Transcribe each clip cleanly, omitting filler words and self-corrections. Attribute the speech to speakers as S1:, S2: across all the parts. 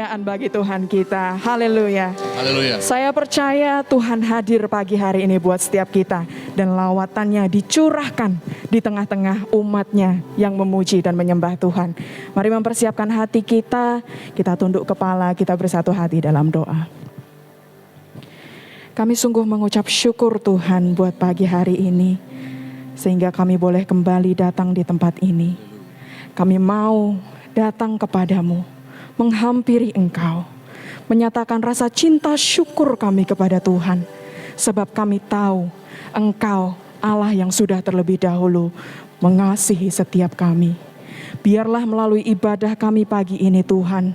S1: kemuliaan bagi Tuhan kita. Haleluya.
S2: Haleluya.
S1: Saya percaya Tuhan hadir pagi hari ini buat setiap kita. Dan lawatannya dicurahkan di tengah-tengah umatnya yang memuji dan menyembah Tuhan. Mari mempersiapkan hati kita. Kita tunduk kepala, kita bersatu hati dalam doa. Kami sungguh mengucap syukur Tuhan buat pagi hari ini. Sehingga kami boleh kembali datang di tempat ini. Kami mau datang kepadamu, menghampiri Engkau, menyatakan rasa cinta syukur kami kepada Tuhan, sebab kami tahu Engkau Allah yang sudah terlebih dahulu mengasihi setiap kami. Biarlah melalui ibadah kami pagi ini Tuhan,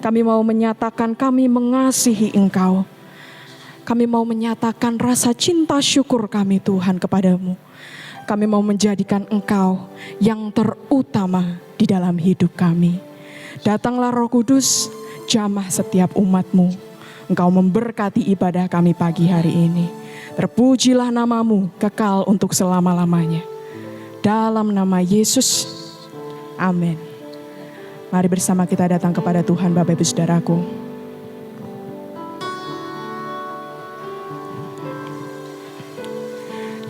S1: kami mau menyatakan kami mengasihi Engkau. Kami mau menyatakan rasa cinta syukur kami Tuhan kepadamu. Kami mau menjadikan Engkau yang terutama di dalam hidup kami. Datanglah Roh Kudus, jamah setiap umat-Mu. Engkau memberkati ibadah kami pagi hari ini. Terpujilah nama-Mu kekal untuk selama-lamanya. Dalam nama Yesus, amin. Mari bersama kita datang kepada Tuhan Bapak Ibu Saudaraku.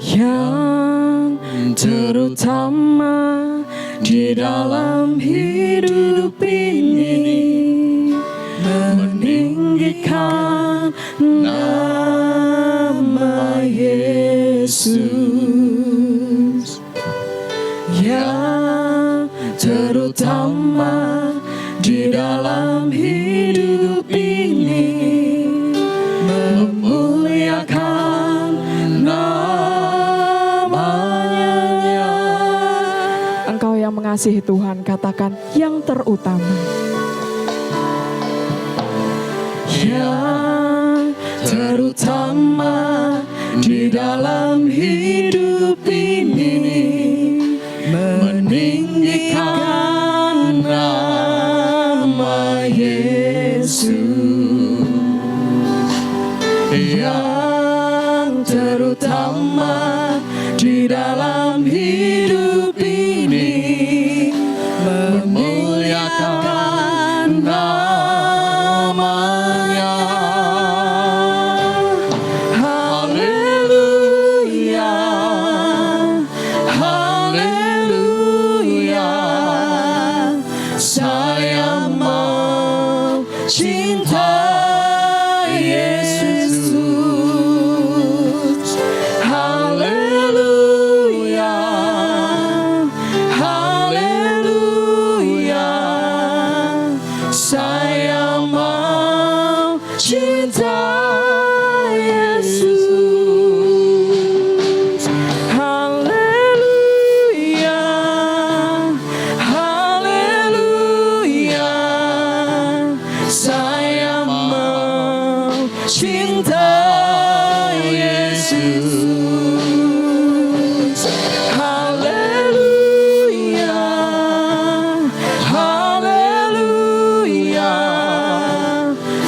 S1: Yang terutama di dalam hidup ini, meninggikan nama Yesus. Yang terutama di dalam hidup ini, memuliakan mengasihi Tuhan, katakan yang terutama. Yang terutama di dalam hidup ini, meninggikan nama Yesus. Yang terutama di dalam hidup ini, memuliakan namanya. Haleluya, haleluya. Saya mau cinta Yesus. Haleluya, haleluya. Saya mau cinta Yesus. Haleluya, haleluya. Saya mau cinta Yesus. Haleluya, haleluya.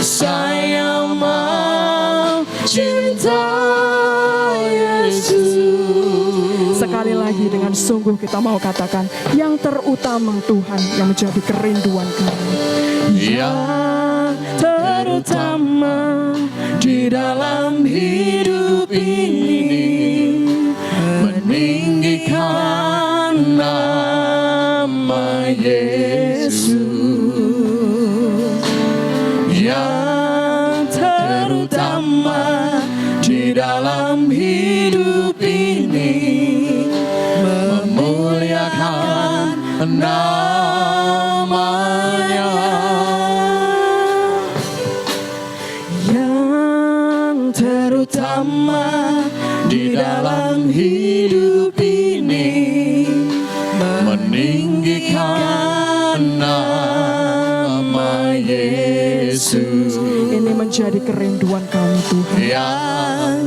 S1: Saya mau cinta Yesus. Sekali lagi dengan sungguh kita mau katakan yang terutama Tuhan yang menjadi kerinduan kami. Yang terutama di dalam hidup ini, meninggikan nama Yesus. Yang terutama di dalam hidup ini, memuliakan namanya. Yang terutama di dalam hidup ini, meninggikan nama Yesus. Ini menjadi kerinduan kami Tuhan. Yang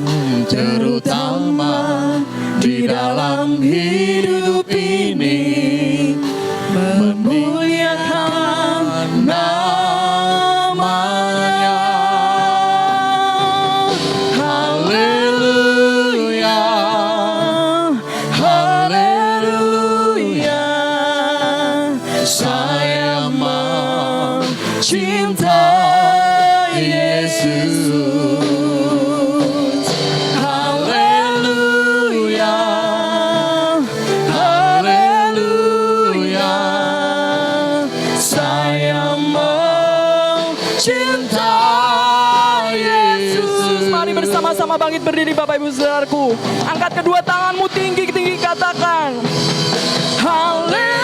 S1: terutama di dalam hidup ini, memuliakan namanya. Haleluya, haleluya. Saya mau cinta sama-sama bangkit berdiri Bapak Ibu Saudaraku. Angkat kedua tanganmu tinggi-tinggi, katakan haleluya,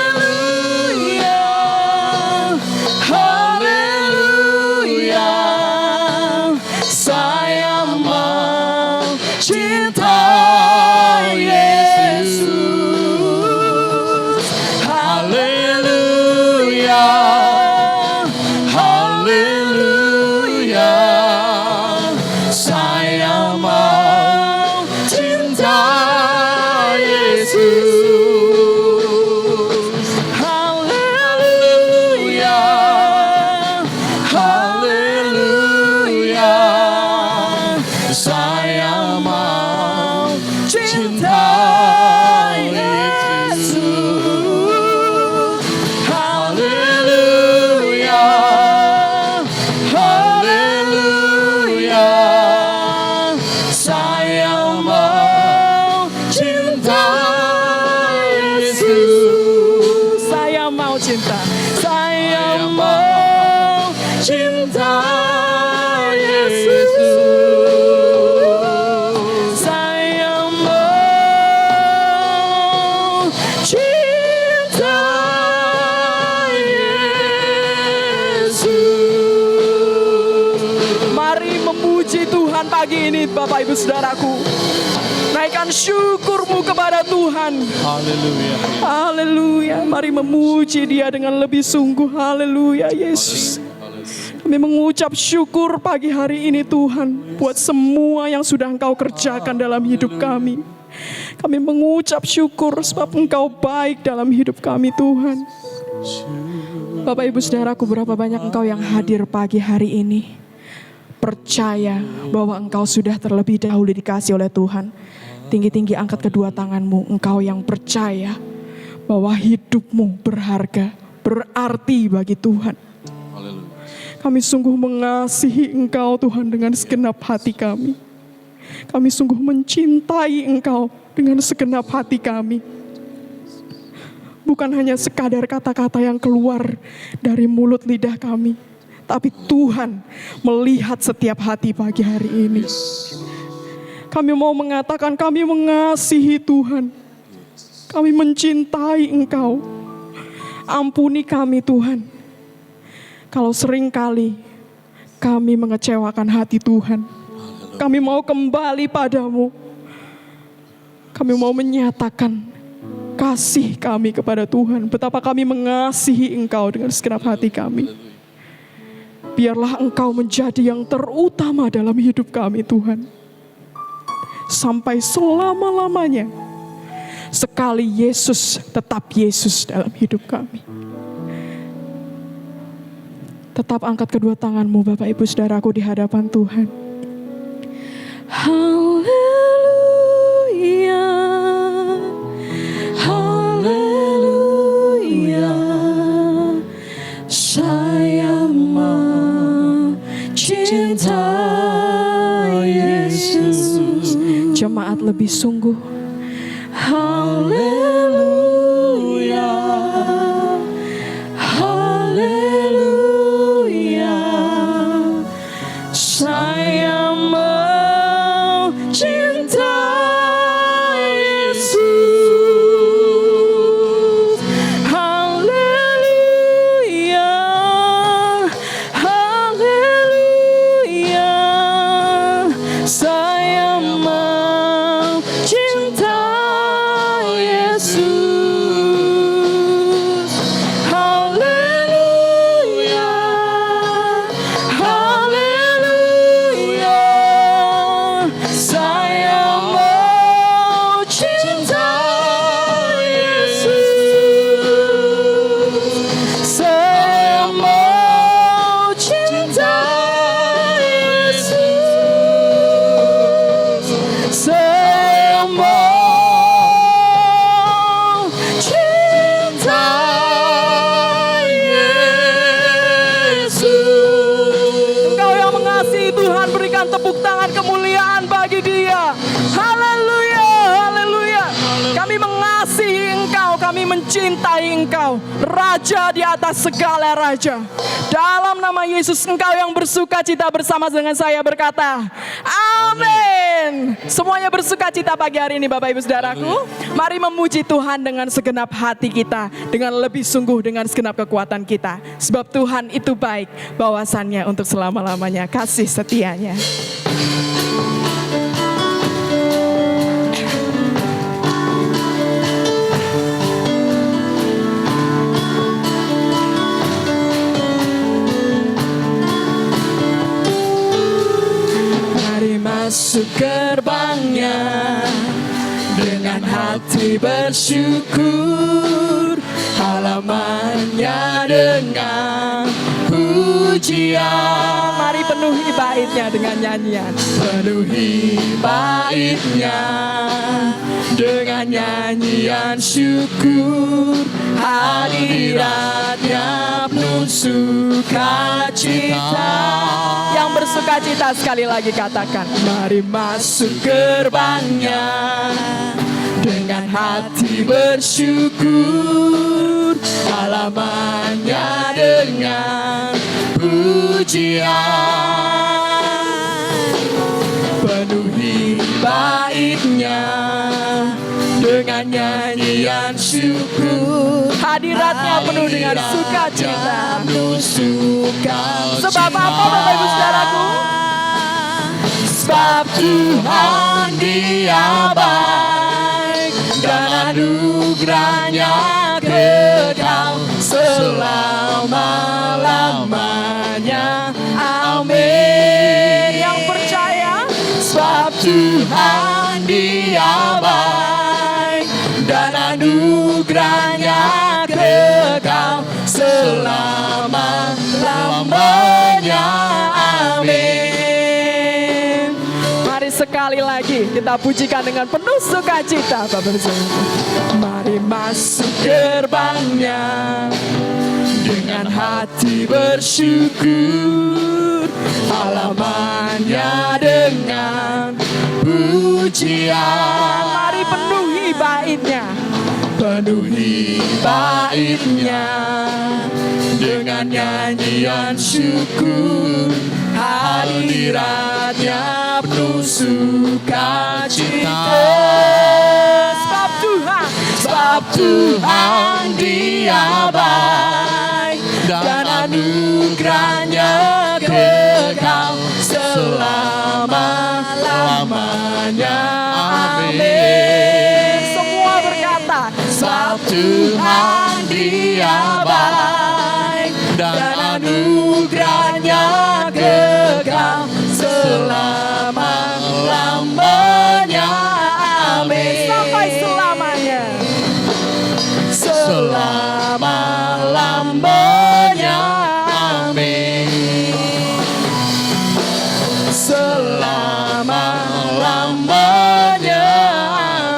S1: haleluya. Saya mau cinta Yesus. Haleluya, haleluya. Saya mau cinta Yesus. Haleluya, haleluya. Saya mau cinta Yesus. Haleluya, haleluya. Saya mau cinta Yesus. Saya mau cinta. Saya mau cinta Yesus. Saya mau cinta Yesus. Mari memuji Tuhan pagi ini Bapak Ibu Saudaraku. Naikkan syukurmu kepada Tuhan.
S2: Haleluya.
S1: Haleluya. Mari memuji Dia dengan lebih sungguh. Haleluya Yesus. Kami mengucap syukur pagi hari ini Tuhan, buat semua yang sudah Engkau kerjakan dalam hidup kami. Kami mengucap syukur sebab Engkau baik dalam hidup kami Tuhan. Bapak Ibu Saudaraku, berapa banyak Engkau yang hadir pagi hari ini, percaya bahwa Engkau sudah terlebih dahulu dikasih oleh Tuhan. Tinggi-tinggi angkat kedua tanganmu, Engkau yang percaya bahwa hidupmu berharga, berarti bagi Tuhan. Kami sungguh mengasihi Engkau Tuhan dengan segenap hati kami. Kami sungguh mencintai Engkau dengan segenap hati kami. Bukan hanya sekadar kata-kata yang keluar dari mulut lidah kami, tapi Tuhan melihat setiap hati pagi hari ini. Kami mau mengatakan kami mengasihi Tuhan. Kami mencintai Engkau. Ampuni kami Tuhan. Kalau seringkali kami mengecewakan hati Tuhan. Kami mau kembali padamu. Kami mau menyatakan kasih kami kepada Tuhan. Betapa kami mengasihi Engkau dengan segenap hati kami. Biarlah Engkau menjadi yang terutama dalam hidup kami Tuhan. Sampai selama-lamanya. Sekali Yesus, tetap Yesus dalam hidup kami. Tetap angkat kedua tanganmu Bapak Ibu Saudaraku di hadapan Tuhan. Haleluya, haleluya. Saya mau cinta Yesus. Jemaat lebih sungguh. Haleluya, haleluya. Saya mau cinta Yesus. Haleluya, haleluya. Saya mau cinta Yesus. Haleluya, haleluya. Saya mau cinta Yesus. Saya mau cinta Yesus. Saya mau cinta Yesus. Engkau yang mengasihi Tuhan, berikan tepuk tangan kemuliaan bagi Dia. Haleluya, haleluya. Kami mengasihi Engkau, kami mencintai Engkau, Raja di atas segala raja. Dalam nama Yesus, Engkau yang bersuka cita bersama dengan saya berkata, amin. Semuanya bersuka cita pagi hari ini Bapak Ibu Saudaraku. Mari memuji Tuhan dengan segenap hati kita, dengan lebih sungguh, dengan segenap kekuatan kita. Sebab Tuhan itu baik, bawasannya untuk selama-lamanya, kasih setianya. Masuk gerbangnya dengan hati bersyukur, halamannya dengan pujian. Mari penuhi baitnya dengan nyanyian. Penuhi baitnya dengan nyanyian syukur, hadiratnya penuh sukacita. Yang bersukacita sekali lagi katakan, mari masuk gerbangnya dengan hati bersyukur, halamannya dengan pujian. Penuhi baitnya dengan nyanyian syukur, hadiratnya penuh dengan sukacita. Sebab apa Bapak Ibu Saudaraku? Sebab Tuhan Dia baik dan anugerahnya kekal selama-lamanya. Amin. Yang percaya, sebab Tuhan Dia baik dan anugerahnya kekal selama-lamanya. Amin. Mari sekali lagi kita pujikan dengan penuh sukacita Bapak Ibu. Mari masuk gerbangnya dengan hati bersyukur, halamannya dengan pujian. Mari penuhi baitnya, penuhi baitnya dengan nyanyian syukur, hadiratnya penuh sukacita. Sebab Tuhan Dia baik dan anugerahnya kekal selama-lamanya. Amin. Semua berkata, sebab Tuhan Dia baik dan anugerahnya kekal selama-lamanya. Amin. Sampai selamanya. Selama-lamanya. Amin. Selama-lamanya.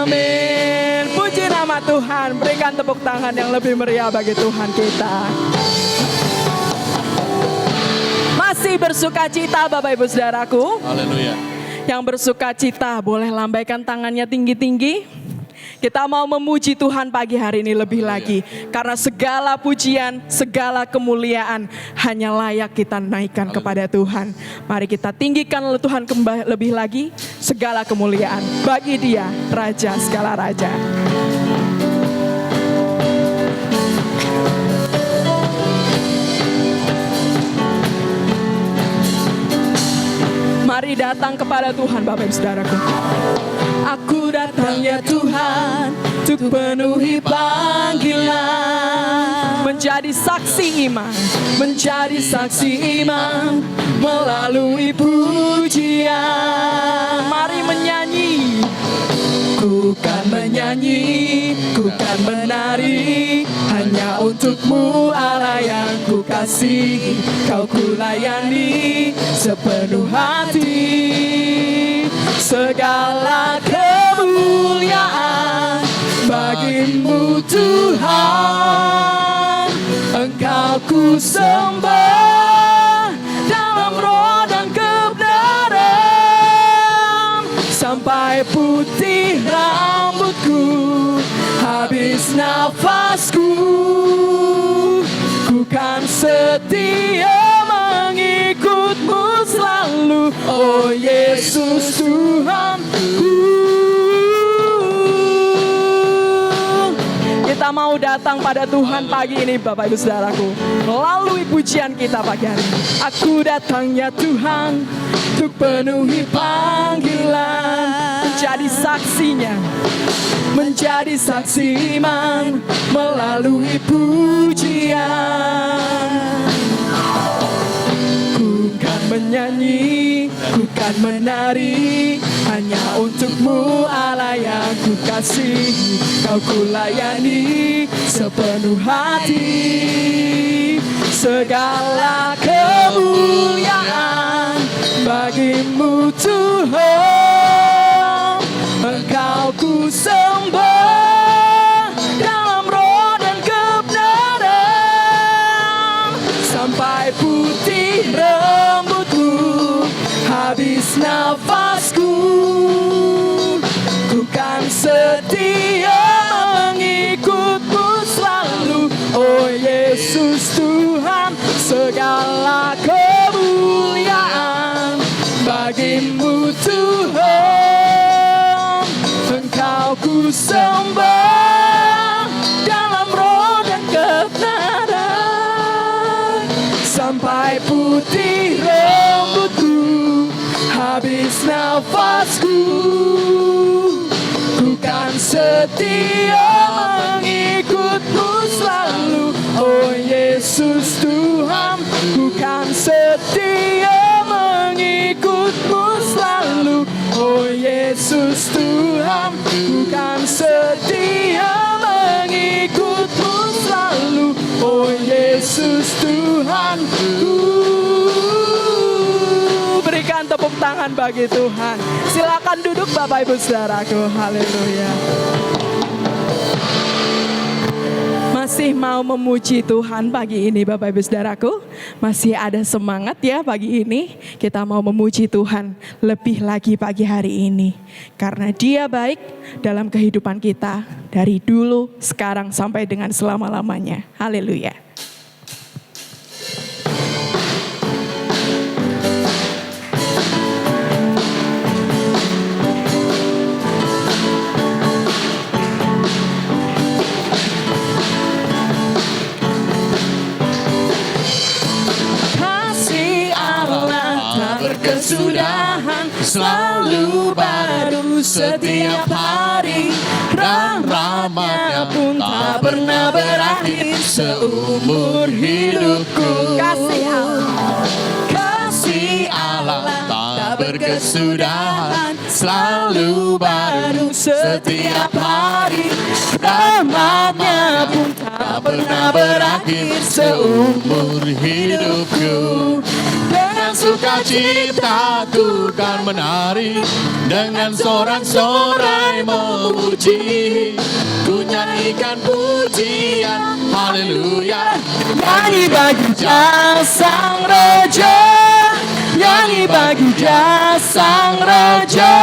S1: Amin. Puji nama Tuhan. Berikan tepuk tangan yang lebih meriah bagi Tuhan kita. Masih bersukacita Bapak Ibu Saudaraku.
S2: Haleluya.
S1: Yang bersukacita boleh lambaikan tangannya tinggi-tinggi. Kita mau memuji Tuhan pagi hari ini lebih lagi. Karena segala pujian, segala kemuliaan hanya layak kita naikkan kepada Tuhan. Mari kita tinggikan Tuhan lebih lagi. Segala kemuliaan bagi Dia, Raja segala raja. Mari datang kepada Tuhan Bapak Ibu Saudaraku. Aku datang ya Tuhan, untuk penuhi panggilan, menjadi saksi iman, menjadi saksi iman melalui pujian. Mari menyanyi. Ku kan menyanyi, ku kan menari, hanya untuk-Mu Allah yang ku kasih. Kau ku layani sepenuh hati. Segala kemuliaan bagi-Mu Tuhan. Engkau ku sembah dalam roh dan kebenaran, sampai putih rambutku habis nafasku, ku kan setia mengikutmu selalu, oh Yesus Tuhanku. Kita mau datang pada Tuhan pagi ini Bapak Ibu Saudaraku, melalui pujian kita pagi hari ini. Aku datang ya Tuhan, untuk penuhi panggilan, menjadi saksinya, menjadi saksi iman melalui pujian. Ku kan menyanyi, ku kan menari, hanya untukmu Allah yang ku kasih. Kau ku layani sepenuh hati, segala kemuliaan bagimu Tuhan. Engkau ku sembah dalam roh dan kebenaran, sampai putih rambutmu, habis nafasku, ku kan setia mengikutmu selalu, oh Yesus Tuhan. Segala kemuliaan bagimu Tuhan. Engkau ku sembah dalam roh dan kebenaran, sampai putih rambutku, habis nafasku, ku kan setia mengikutmu selalu, oh Yesus Tuhan. Ku kan setia mengikutmu selalu, oh Yesus Tuhan. Ku kan setia mengikutmu selalu, oh Yesus Tuhan. Berikan tepuk tangan bagi Tuhan. Silakan duduk Bapak Ibu Saudaraku. Haleluya. Masih mau memuji Tuhan pagi ini Bapak Ibu Saudaraku? Masih ada semangat ya pagi ini? Kita mau memuji Tuhan lebih lagi pagi hari ini. Karena Dia baik dalam kehidupan kita dari dulu, sekarang sampai dengan selama-lamanya. Haleluya. Kesudahan selalu baru setiap hari, rahmatnya pun tak pernah berakhir seumur hidupku. Kasih Allah tak berkesudahan, selalu baru setiap hari, rahmatnya pun tak pernah berakhir seumur hidupku. Dengan sukacita ku kan menari, dengan sorak-sorai memuji, ku nyanyikan pujian, haleluya. Nyanyi bagi Dia Sang Raja, nyanyi bagi Dia Sang Raja.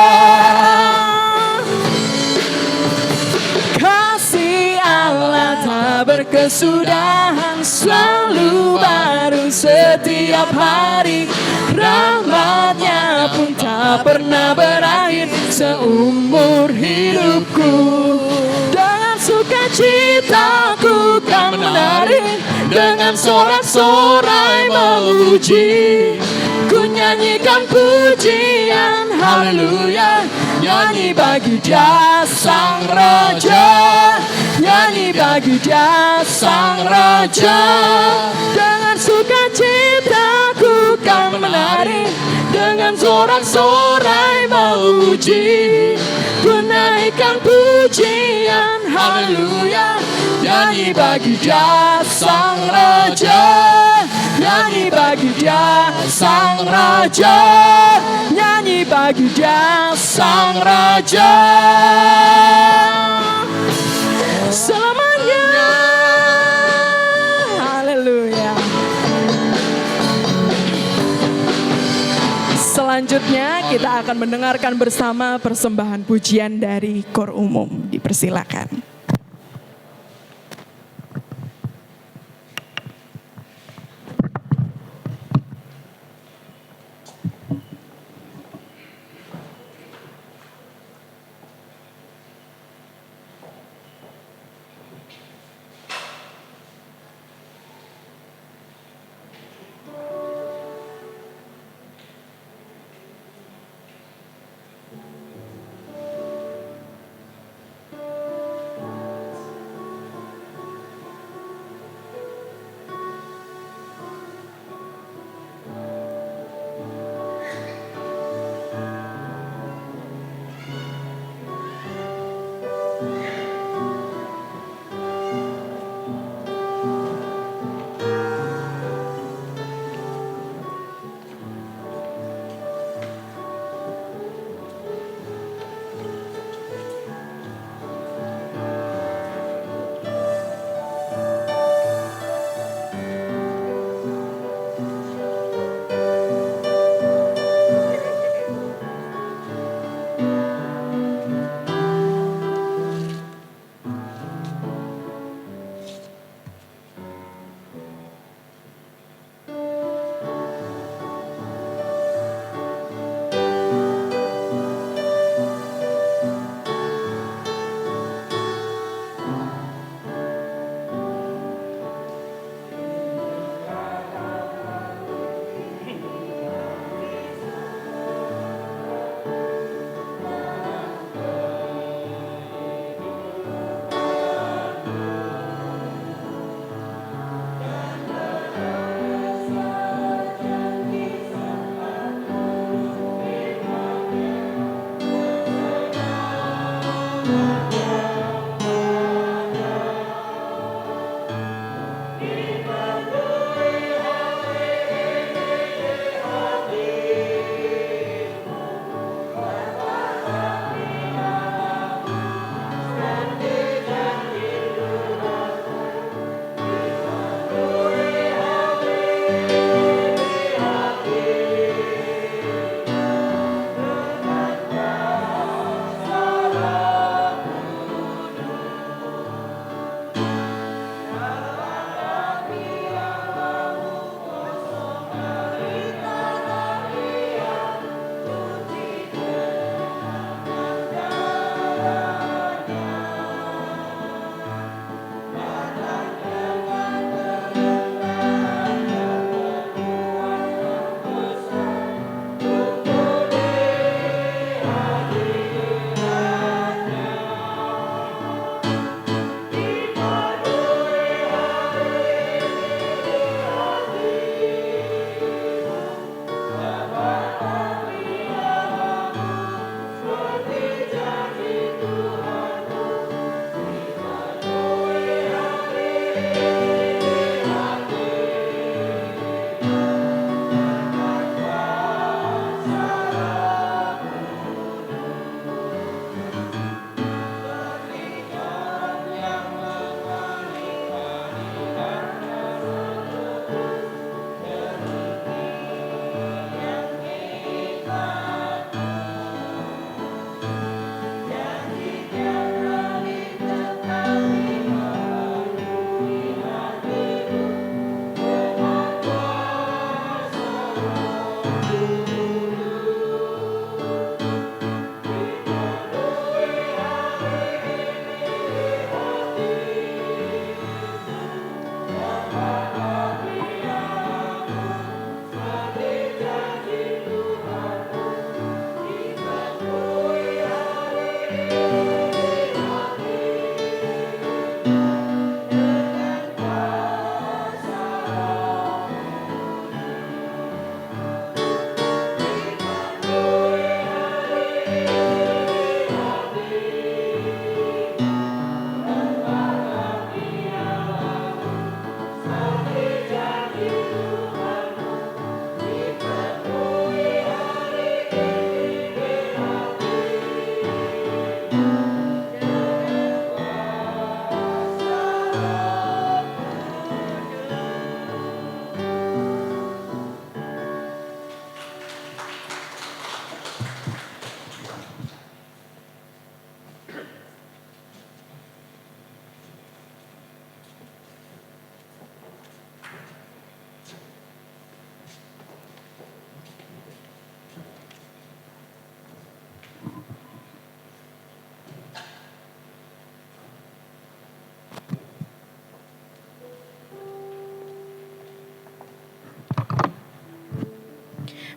S1: Kasih Allah tak berkesudahan, selalu baru setiap hari, rahmatnya pun tak pernah berakhir seumur hidupku. Dengan sukacita ku kan menari, dengan sorak-sorai memuji, ku nyanyikan pujian, haleluya. Nyanyi bagi Dia Sang Raja, nyanyi bagi Dia Sang Raja. Dengan sukacita ku kan menari, dengan sorak-sorai memuji, ku naikkan pujian, haleluya. Nyanyi bagi Dia Sang Raja, nyanyi bagi Dia Sang Raja, nyanyi bagi Dia Sang Raja. Selamanya, haleluya. Selanjutnya kita akan mendengarkan bersama persembahan pujian dari Kor Umum. Dipersilakan.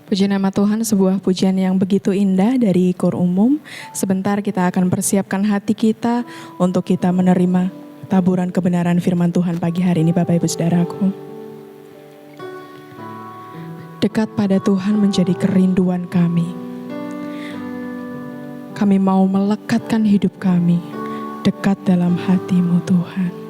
S1: Puji nama Tuhan, sebuah pujian yang begitu indah dari kor umum. Sebentar kita akan persiapkan hati kita untuk kita menerima taburan kebenaran firman Tuhan pagi hari ini, Bapak Ibu Saudaraku. Dekat pada Tuhan menjadi kerinduan kami. Kami mau melekatkan hidup kami dekat dalam hati-Mu Tuhan.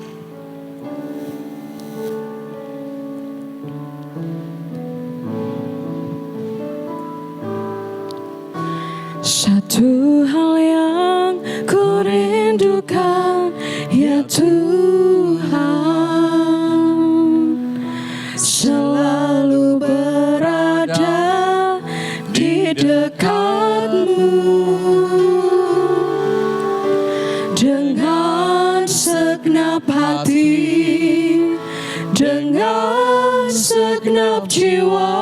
S1: Satu hal yang ku rindukan, ya Tuhan, selalu berada di dekat-Mu dengan segenap hati, dengan segenap jiwa,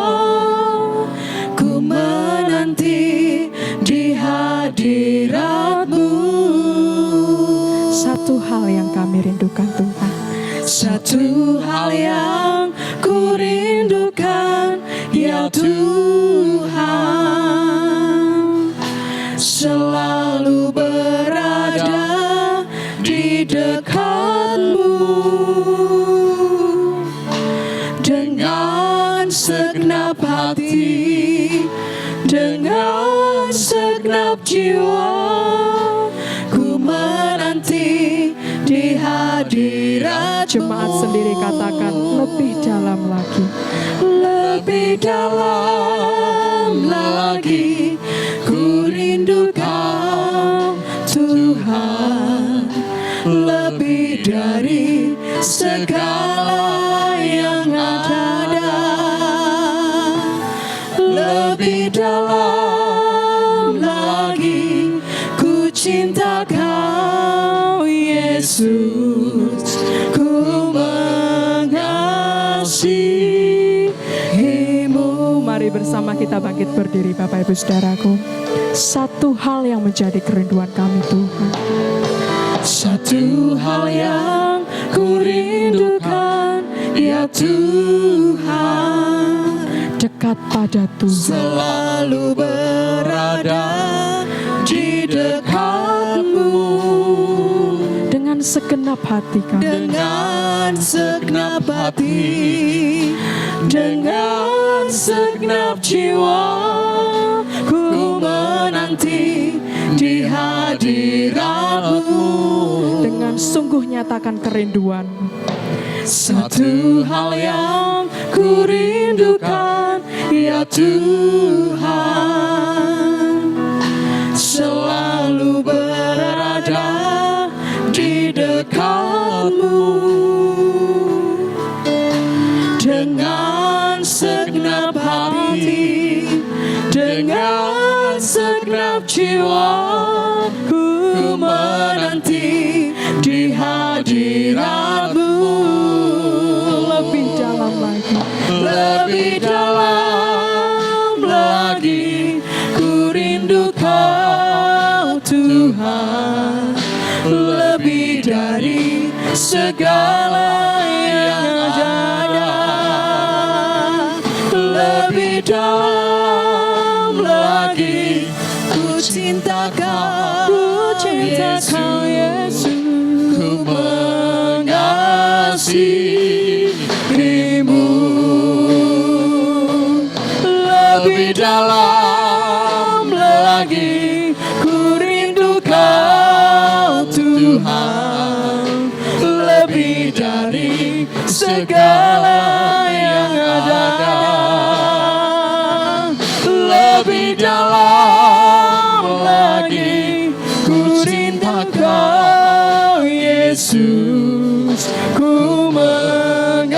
S1: ku menanti di hadirat-Mu. Satu hal yang kami rindukan Tuhan, satu hal yang ku rindukan, ya Tuhan, selalu berada di dekat-Mu dengan segenap hati, dengan segenap jiwa, ku
S2: hadirat-Mu.
S1: Jemaat sendiri katakan lebih dalam lagi.
S2: Lebih dalam lagi, ku rindu Kau Tuhan, lebih dari segala yang ada. Lebih dalam lagi, ku cinta Kau Yesus, ku mengasihi-Mu.
S1: Mari bersama kita bangkit berdiri Bapak Ibu Saudaraku. Satu hal yang menjadi kerinduan kami Tuhan.
S2: Satu hal yang ku rindukan, ya Tuhan,
S1: Dekat pada Tuhan.
S2: selalu berada di dekat-Mu.
S1: Dengan segenap hati kami.
S2: Dengan segenap hati, dengan segenap jiwa, ku menanti di hadirat-Mu.
S1: Dengan sungguh nyatakan kerinduan.
S2: Satu hal yang ku rindukan, ya Tuhan, selalu berada di dekat-Mu. Dengan segenap hati, dengan segenap jiwa, ku menanti di hadirat-Mu.
S1: Lebih dalam lagi.
S2: Lebih dalam lagi, ku rindu Kau Tuhan, lebih dari segala yang ada. Lebih dalam lagi, ku cinta Kau Yesus, ku mengasihi-Mu. Lebih dalam lagi, ku rindu Kau Tuhan, lebih dari segala yang ada. Lebih dalam lagi, ku cinta Kau Yesus, ku mengasihi-Mu.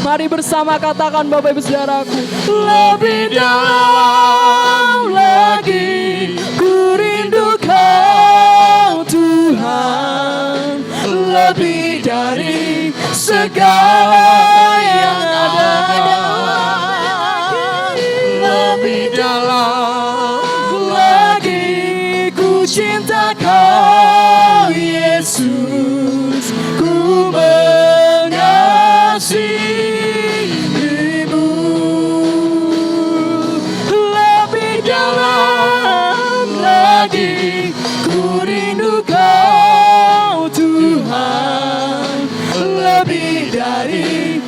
S1: Mari bersama katakan Bapak Ibu Saudaraku.
S2: Lebih dalam lagi, ku rindu Kau Tuhan, lebih dari segala yang ada. Lebih dalam lagi, ku cinta Kau Yesus, ku mengasihi-Mu. Lebih dalam lagi, ku rindu Kau Tuhan, lebih dari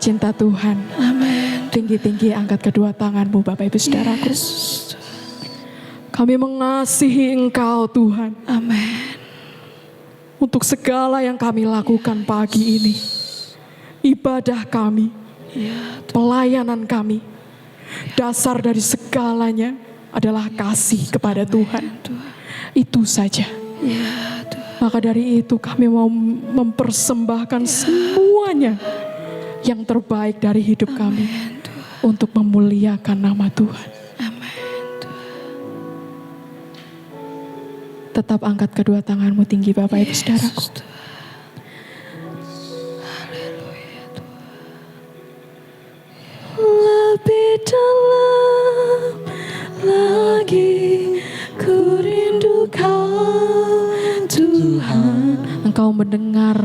S1: cinta Tuhan.
S2: Amin.
S1: Tinggi-tinggi angkat kedua tanganmu Bapak Ibu Saudaraku. Kami mengasihi Engkau Tuhan.
S2: Amin.
S1: Untuk segala yang kami lakukan pagi ini. Ibadah kami. Pelayanan kami. Dasar dari segalanya adalah kasih kepada Tuhan. Itu saja. Maka dari itu kami mau mempersembahkan semuanya yang terbaik dari hidup kami untuk memuliakan nama Tuhan. Tetap angkat kedua tanganmu tinggi Bapak Ibu Saudaraku. Lebih dalam lagi ku rindu Kau Tuhan. Engkau mendengar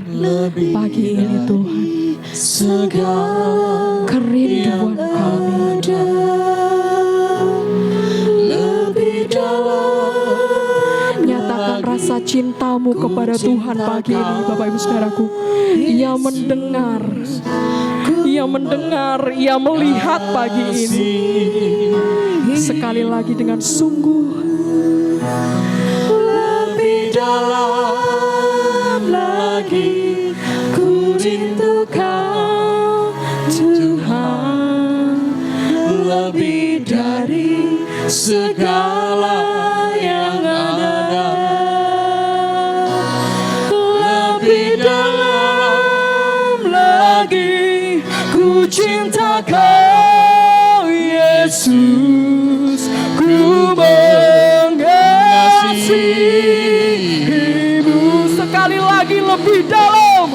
S1: pagi ini Tuhan segala kerinduan kami. Lebih dalam nyatakan rasa cintamu kepada Tuhan pagi ini Bapak Ibu Saudaraku. Ia mendengar, Ia mendengar, Ia melihat pagi ini. Sekali lagi dengan sungguh lebih dalam lagi ku rindu Kau Tuhan, lebih dari segala yang ada, lebih dalam lagi ku cinta Kau Yesus, ku mengasihimu. Sekali lagi lebih dalam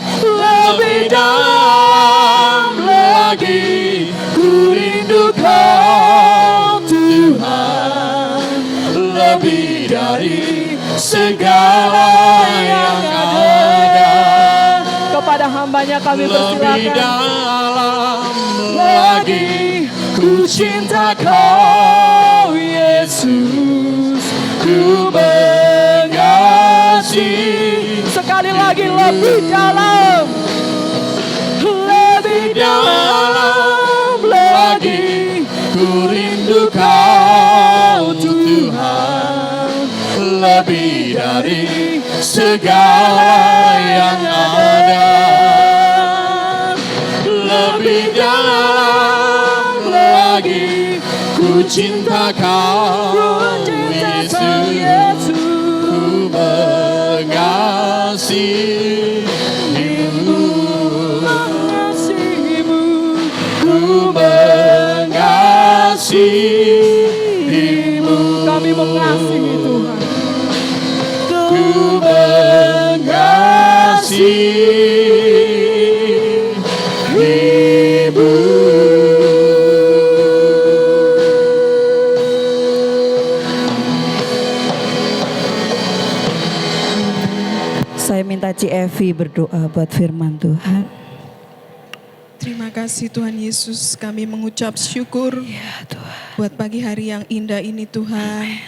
S1: lagi ku rindu Kau Tuhan, lebih dari segala yang ada. Kepada hambanya kami persilakan. Lebih dalam lagi ku cinta Kau Yesus, ku mengasihi. Sekali lagi lebih dalam lagi ku rindu Kau Tuhan, lebih dari segala yang ada, lebih dalam lagi ku cinta Kau Yesus, ku mengasihimu, ku mengasihimu. Kami mengasihi Tuhan, ku mengasihimu.
S2: Saya minta Ci Evi berdoa buat firman Tuhan.
S3: Terima kasih Tuhan Yesus, kami mengucap syukur buat pagi hari yang indah ini Tuhan.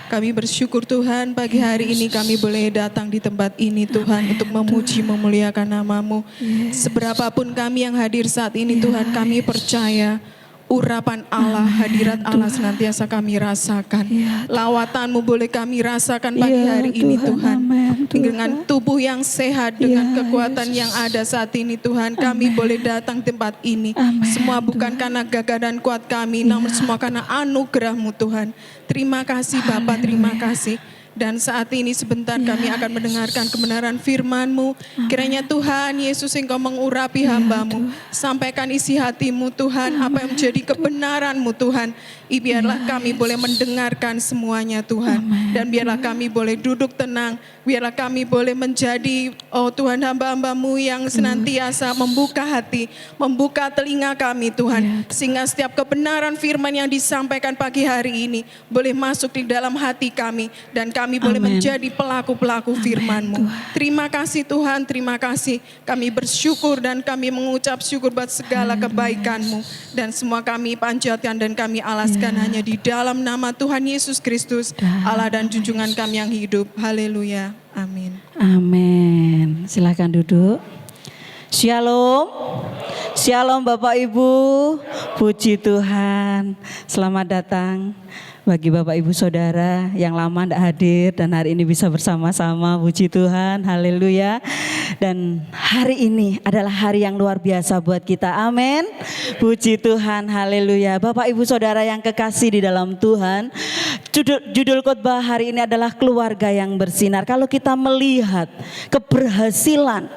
S3: Kami bersyukur Tuhan, pagi hari ini kami boleh datang di tempat ini Tuhan untuk memuji memuliakan nama-Mu. Seberapapun kami yang hadir saat ini Tuhan, kami percaya urapan Allah, hadirat Allah senantiasa kami rasakan. Lawatan-Mu boleh kami rasakan pagi hari ini Tuhan. Dengan tubuh yang sehat, dengan kekuatan yang ada saat ini Tuhan, kami boleh datang tempat ini. Semua bukan karena gagah dan kuat kami, namun semua karena anugerah-Mu Tuhan. Terima kasih Bapa, terima kasih. Dan saat ini sebentar kami akan mendengarkan kebenaran firman-Mu. Kiranya Tuhan Yesus Engkau mengurapi hamba-Mu. Sampaikan isi hati-Mu Tuhan, apa yang menjadi kebenaran-Mu Tuhan. Biarlah kami boleh mendengarkan semuanya Tuhan. Dan biarlah kami boleh duduk tenang. Biarlah kami boleh menjadi Tuhan hamba-hamba-Mu yang senantiasa membuka hati, membuka telinga kami Tuhan. Sehingga setiap kebenaran firman yang disampaikan pagi hari ini boleh masuk di dalam hati kami. Dan kami boleh menjadi pelaku-pelaku firman-Mu. Terima kasih Tuhan, terima kasih. Kami bersyukur dan kami mengucap syukur buat segala kebaikan-Mu. Dan semua kami panjatkan dan kami alaskan hanya di dalam nama Tuhan Yesus Kristus, Allah dan junjungan kami yang hidup. Haleluya. Amin.
S2: Amin. Silakan duduk. Shalom. Shalom Bapak Ibu, puji Tuhan. Selamat datang bagi Bapak Ibu Saudara yang lama tidak hadir dan hari ini bisa bersama-sama, puji Tuhan, haleluya. Dan hari ini adalah hari yang luar biasa buat kita, amin. Puji Tuhan, haleluya. Bapak Ibu Saudara yang kekasih di dalam Tuhan, judul khotbah hari ini adalah keluarga yang bersinar. Kalau kita melihat keberhasilan,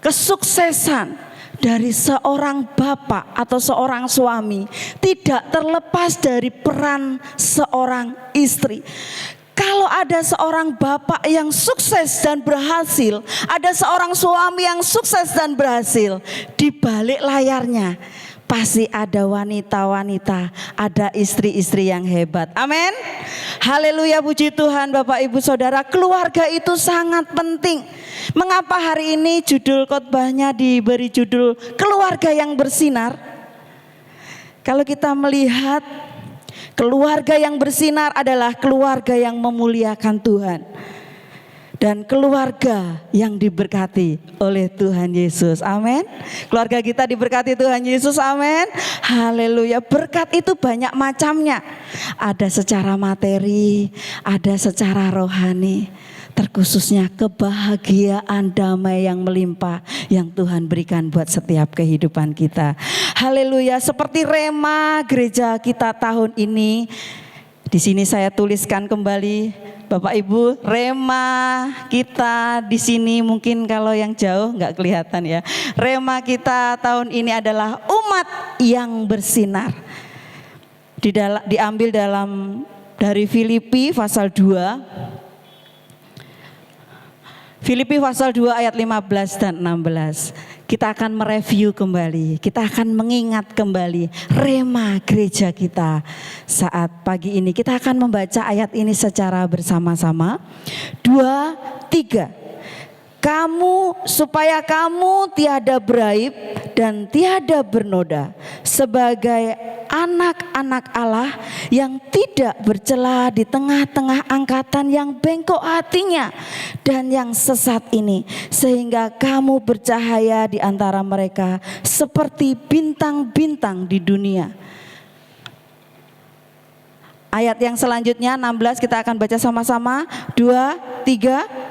S2: kesuksesan dari seorang bapak atau seorang suami tidak terlepas dari peran seorang istri. Kalau ada seorang bapak yang sukses dan berhasil, ada seorang suami yang sukses dan berhasil, di balik layarnya pasti ada wanita-wanita, ada istri-istri yang hebat. Amin. Haleluya, puji Tuhan. Bapak Ibu Saudara, keluarga itu sangat penting. Mengapa hari ini judul khotbahnya diberi judul keluarga yang bersinar? Kalau kita melihat keluarga yang bersinar adalah keluarga yang memuliakan Tuhan. Dan keluarga yang diberkati oleh Tuhan Yesus, amin. Keluarga kita diberkati Tuhan Yesus, amin. Haleluya. Berkat itu banyak macamnya. Ada secara materi, ada secara rohani. Terkhususnya kebahagiaan damai yang melimpah yang Tuhan berikan buat setiap kehidupan kita. Haleluya. Seperti rema gereja kita tahun ini. Di sini saya tuliskan kembali, Bapak Ibu, rema kita di sini mungkin kalau yang jauh nggak kelihatan ya. Rema kita tahun ini adalah umat yang bersinar. Diambil dari Filipi pasal 2. Filipi pasal 2 ayat 15 dan 16. Kita akan mereview kembali, kita akan mengingat kembali rema gereja kita saat pagi ini. Kita akan membaca ayat ini secara bersama-sama. 2, 3. Supaya kamu tiada beraib dan tiada bernoda sebagai anak-anak Allah yang tidak bercela di tengah-tengah angkatan yang bengkok hatinya dan yang sesat ini, sehingga kamu bercahaya di antara mereka seperti bintang-bintang di dunia. Ayat yang selanjutnya 16 kita akan baca sama-sama. 2, 3.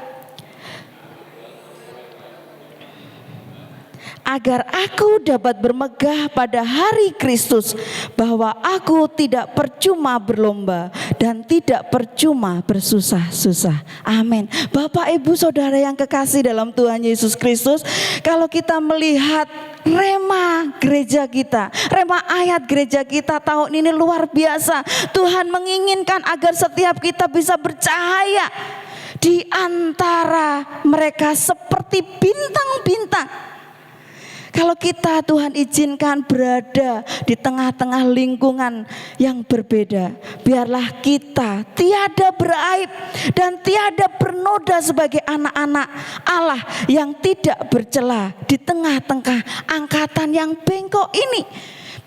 S2: Agar aku dapat bermegah pada hari Kristus, bahwa aku tidak percuma berlomba dan tidak percuma bersusah-susah. Amin. Bapak Ibu Saudara yang kekasih dalam Tuhan Yesus Kristus, kalau kita melihat rema gereja kita, rema ayat gereja kita tahun ini luar biasa. Tuhan menginginkan agar setiap kita bisa bercahaya di antara mereka seperti bintang-bintang. Kalau kita Tuhan izinkan berada di tengah-tengah lingkungan yang berbeda, biarlah kita tiada beraib dan tiada bernoda sebagai anak-anak Allah yang tidak bercela di tengah-tengah angkatan yang bengkok ini.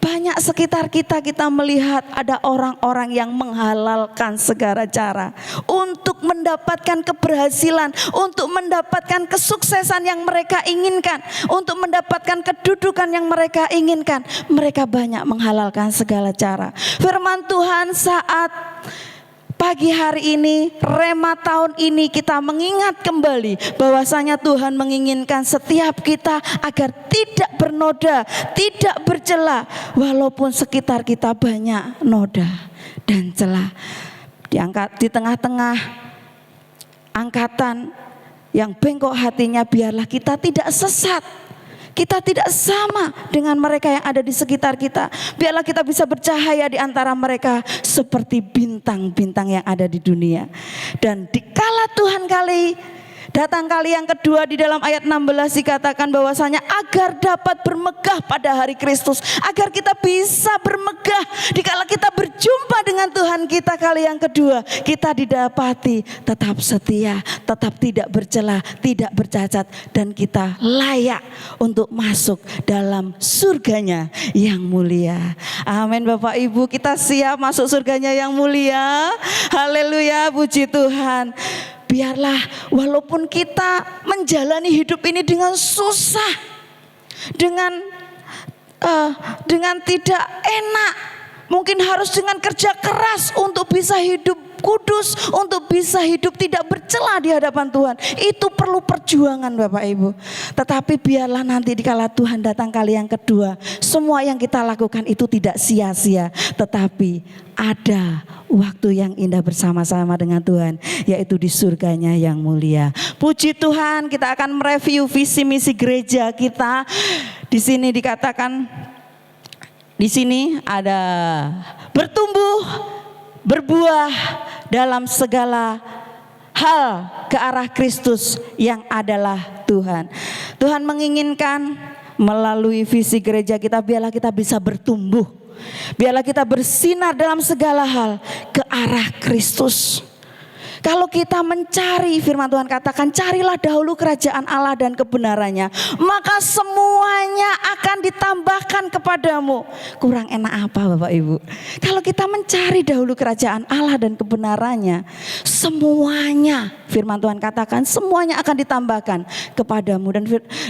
S2: Banyak sekitar kita melihat ada orang-orang yang menghalalkan segala cara untuk mendapatkan keberhasilan, untuk mendapatkan kesuksesan yang mereka inginkan, untuk mendapatkan kedudukan yang mereka inginkan. Mereka banyak menghalalkan segala cara. Firman Tuhan saat pagi hari ini, rema tahun ini kita mengingat kembali bahwasanya Tuhan menginginkan setiap kita agar tidak bernoda, tidak bercela, walaupun sekitar kita banyak noda dan celah. Di tengah-tengah angkatan yang bengkok hatinya, biarlah kita tidak sesat. Kita tidak sama dengan mereka yang ada di sekitar kita. Biarlah kita bisa bercahaya di antara mereka seperti bintang-bintang yang ada di dunia. Dan dikala Tuhan datang kali yang kedua, di dalam ayat 16 dikatakan bahwasanya agar dapat bermegah pada hari Kristus, agar kita bisa bermegah dikala kita berjumpa dengan Tuhan kita kali yang kedua, kita didapati tetap setia, tetap tidak bercela, tidak bercacat, dan kita layak untuk masuk dalam surganya yang mulia. Amin. Bapak Ibu, kita siap masuk surganya yang mulia. Haleluya, puji Tuhan. Biarlah walaupun kita menjalani hidup ini dengan susah, dengan dengan tidak enak, mungkin harus dengan kerja keras untuk bisa hidup kudus, untuk bisa hidup tidak bercela di hadapan Tuhan. Itu perlu perjuangan Bapak Ibu. Tetapi biarlah nanti dikala Tuhan datang kali yang kedua, semua yang kita lakukan itu tidak sia-sia, tetapi ada waktu yang indah bersama-sama dengan Tuhan, yaitu di surganya yang mulia. Puji Tuhan, kita akan mereview visi misi gereja kita. Di sini dikatakan, di sini ada bertumbuh, berbuah dalam segala hal ke arah Kristus yang adalah Tuhan. Tuhan menginginkan melalui visi gereja kita, biarlah kita bisa bertumbuh, biarlah kita bersinar dalam segala hal ke arah Kristus. Kalau kita mencari, firman Tuhan katakan, carilah dahulu kerajaan Allah dan kebenarannya, maka semuanya akan ditambahkan kepadamu. Kurang enak apa Bapak Ibu? Kalau kita mencari dahulu kerajaan Allah dan kebenarannya, semuanya, firman Tuhan katakan, semuanya akan ditambahkan kepadamu.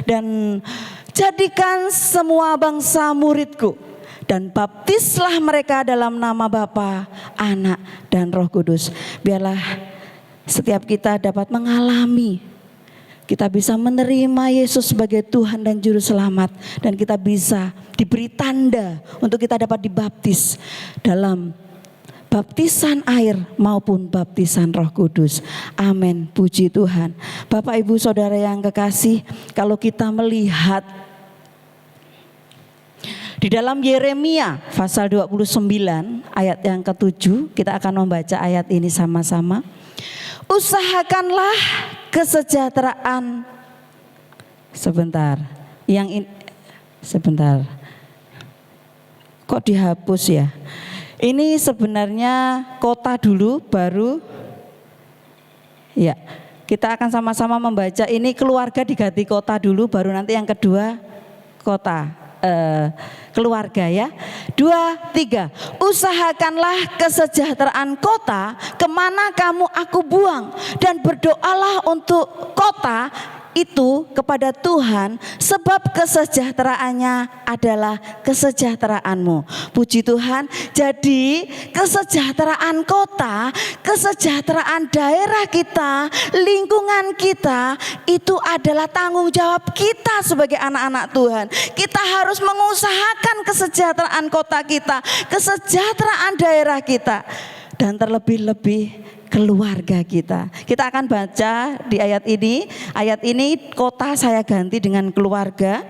S2: Dan jadikan semua bangsa muridku, dan baptislah mereka dalam nama Bapa, Anak, dan Roh Kudus. Biarlah setiap kita dapat mengalami, kita bisa menerima Yesus sebagai Tuhan dan Juru Selamat, dan kita bisa diberi tanda untuk kita dapat dibaptis dalam baptisan air maupun baptisan Roh Kudus. Amin, puji Tuhan. Bapak Ibu Saudara yang kekasih, kalau kita melihat di dalam Yeremia pasal 29 ayat yang ke-7, kita akan membaca ayat ini sama-sama. Usahakanlah kesejahteraan. Sebentar. Sebentar. Kok dihapus ya? Ini sebenarnya kota dulu baru. Ya. Kita akan sama-sama membaca, ini keluarga diganti kota dulu, baru nanti yang kedua kota. Keluarga ya. 2, 3. Usahakanlah kesejahteraan kota kemana kamu aku buang, dan berdoalah untuk kota itu kepada Tuhan, sebab kesejahteraannya adalah kesejahteraanmu. Puji Tuhan. Jadi kesejahteraan kota, kesejahteraan daerah kita, lingkungan kita, itu adalah tanggung jawab kita sebagai anak-anak Tuhan. Kita harus mengusahakan kesejahteraan kota kita, kesejahteraan daerah kita, dan terlebih-lebih keluarga kita. Kita akan baca di ayat ini. Ayat ini kota saya ganti dengan keluarga.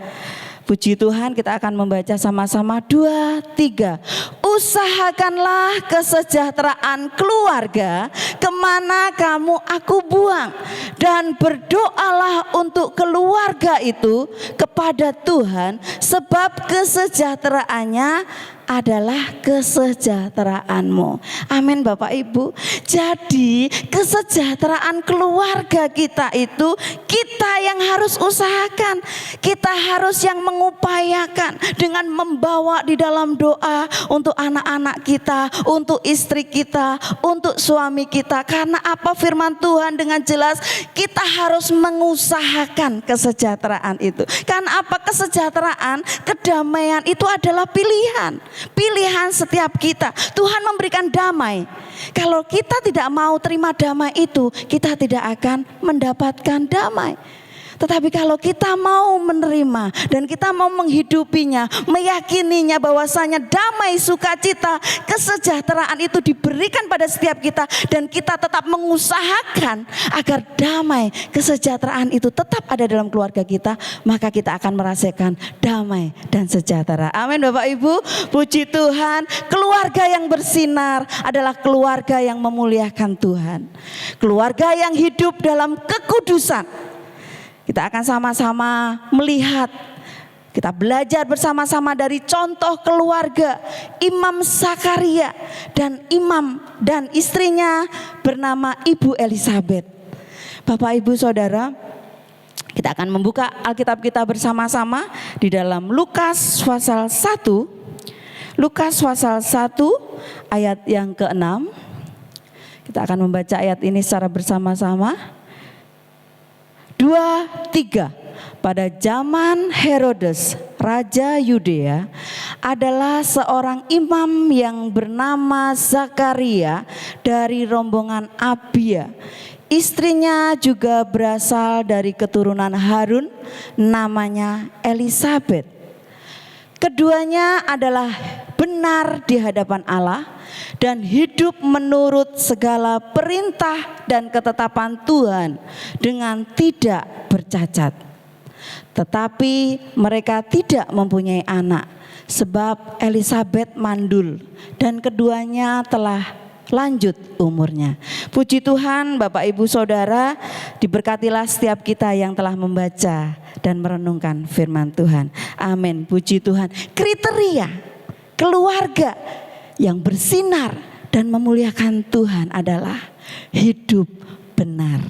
S2: Puji Tuhan, kita akan membaca sama-sama. 2, 3. Usahakanlah kesejahteraan keluarga kemana kamu aku buang, dan berdoalah untuk keluarga itu kepada Tuhan, sebab kesejahteraannya adalah kesejahteraanmu. Amin Bapak Ibu. Jadi kesejahteraan keluarga kita itu kita yang harus usahakan. Kita harus yang mengupayakan dengan membawa di dalam doa untuk anak-anak kita, untuk istri kita, untuk suami kita. Karena apa, firman Tuhan dengan jelas, kita harus mengusahakan kesejahteraan itu. Karena apa, kesejahteraan, kedamaian itu adalah pilihan. Pilihan setiap kita. Tuhan memberikan damai. Kalau kita tidak mau terima damai itu, kita tidak akan mendapatkan damai. Tetapi kalau kita mau menerima dan kita mau menghidupinya, meyakininya bahwasanya damai, sukacita, kesejahteraan itu diberikan pada setiap kita, dan kita tetap mengusahakan agar damai, kesejahteraan itu tetap ada dalam keluarga kita, maka kita akan merasakan damai dan sejahtera. Amin Bapak Ibu, puji Tuhan. Keluarga yang bersinar adalah keluarga yang memuliakan Tuhan. Keluarga yang hidup dalam kekudusan. Kita akan sama-sama melihat, kita belajar bersama-sama dari contoh keluarga Imam Zakaria dan istrinya bernama Ibu Elizabeth. Bapak Ibu Saudara, kita akan membuka Alkitab kita bersama-sama di dalam Lukas pasal 1. Lukas pasal 1 ayat yang ke-6. Kita akan membaca ayat ini secara bersama-sama. 2, 3. Pada zaman Herodes, Raja Yudea, adalah seorang imam yang bernama Zakaria dari rombongan Abia. Istrinya juga berasal dari keturunan Harun, namanya Elisabet. Keduanya adalah benar di hadapan Allah dan hidup menurut segala perintah dan ketetapan Tuhan dengan tidak bercacat. Tetapi mereka tidak mempunyai anak sebab Elisabet mandul dan keduanya telah lanjut umurnya. Puji Tuhan, Bapak Ibu Saudara, diberkatilah setiap kita yang telah membaca dan merenungkan firman Tuhan. Amin. Puji Tuhan. Kriteria keluarga yang bersinar dan memuliakan Tuhan adalah hidup benar.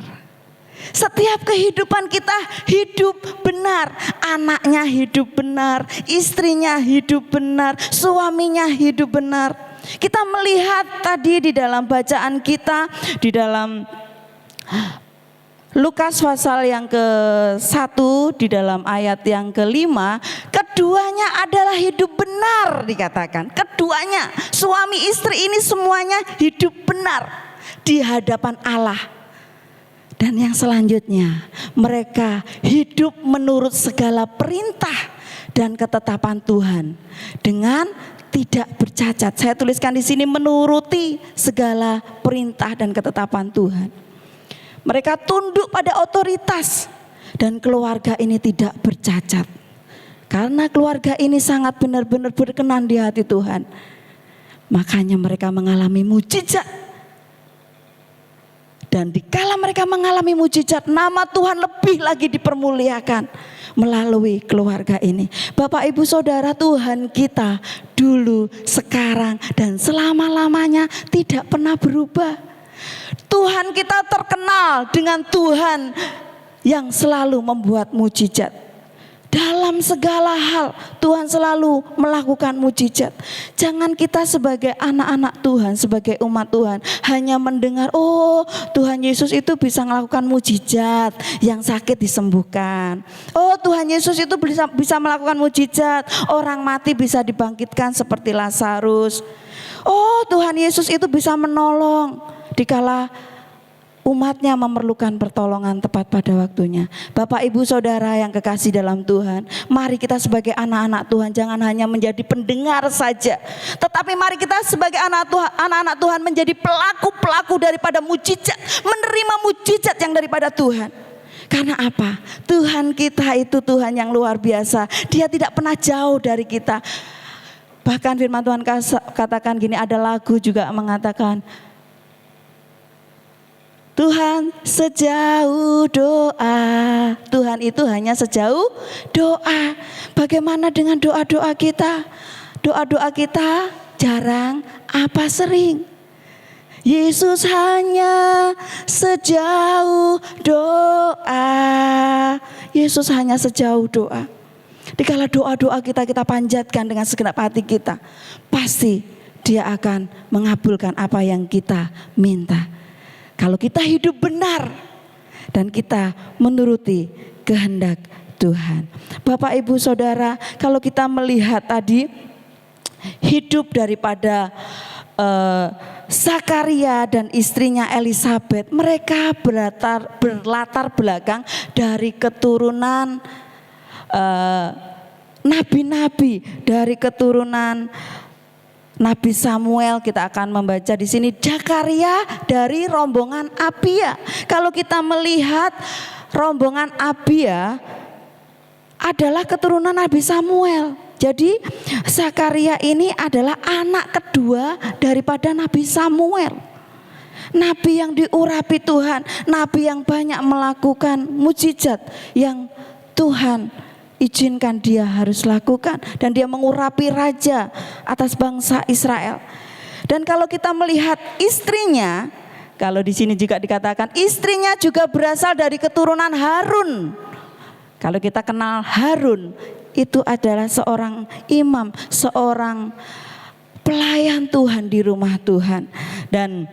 S2: Setiap kehidupan kita hidup benar, anaknya hidup benar, istrinya hidup benar, suaminya hidup benar. Kita melihat tadi di dalam bacaan kita di dalam Lukas pasal yang ke-1 di dalam ayat yang ke-5, keduanya adalah hidup benar dikatakan. Keduanya, suami istri ini semuanya hidup benar di hadapan Allah. Dan yang selanjutnya, mereka hidup menurut segala perintah dan ketetapan Tuhan dengan tidak bercacat. Saya tuliskan di sini menuruti segala perintah dan ketetapan Tuhan. Mereka tunduk pada otoritas dan keluarga ini tidak bercacat. Karena keluarga ini sangat benar-benar berkenan di hati Tuhan. Makanya mereka mengalami mujizat. Dan dikala mereka mengalami mujizat, nama Tuhan lebih lagi dipermuliakan melalui keluarga ini. Bapak Ibu Saudara, Tuhan kita dulu, sekarang, dan selama-lamanya tidak pernah berubah. Tuhan kita terkenal dengan Tuhan yang selalu membuat mujizat. Dalam segala hal Tuhan selalu melakukan mujizat. Jangan kita sebagai anak-anak Tuhan, sebagai umat Tuhan hanya mendengar, oh Tuhan Yesus itu bisa melakukan mujizat, yang sakit disembuhkan. Oh Tuhan Yesus itu bisa melakukan mujizat, orang mati bisa dibangkitkan seperti Lazarus. Oh Tuhan Yesus itu bisa menolong dikala umatnya memerlukan pertolongan tepat pada waktunya. Bapak Ibu Saudara yang kekasih dalam Tuhan, mari kita sebagai anak-anak Tuhan jangan hanya menjadi pendengar saja, tetapi mari kita sebagai anak-anak Tuhan menjadi pelaku-pelaku daripada mujizat, menerima mujizat yang daripada Tuhan. Karena apa? Tuhan kita itu Tuhan yang luar biasa. Dia tidak pernah jauh dari kita. Bahkan firman Tuhan katakan gini, ada lagu juga mengatakan, Tuhan sejauh doa. Tuhan itu hanya sejauh doa. Bagaimana dengan doa-doa kita? Doa-doa kita jarang apa sering. Yesus hanya sejauh doa. Yesus hanya sejauh doa. Dikala doa-doa kita panjatkan dengan segenap hati kita, pasti Dia akan mengabulkan apa yang kita minta. Kalau kita hidup benar dan kita menuruti kehendak Tuhan. Bapak Ibu Saudara, kalau kita melihat tadi hidup daripada Zakaria dan istrinya Elisabet, mereka berlatar belakang dari keturunan nabi-nabi, dari keturunan Nabi Samuel. Kita akan membaca di sini Zakaria dari rombongan Abia. Kalau kita melihat rombongan Abia adalah keturunan Nabi Samuel. Jadi Zakaria ini adalah anak kedua daripada Nabi Samuel. Nabi yang diurapi Tuhan, nabi yang banyak melakukan mujizat yang Tuhan izinkan dia harus lakukan, dan dia mengurapi raja atas bangsa Israel. Dan kalau kita melihat istrinya, kalau di sini juga dikatakan istrinya juga berasal dari keturunan Harun. Kalau kita kenal Harun, itu adalah seorang imam, seorang pelayan Tuhan di rumah Tuhan. Dan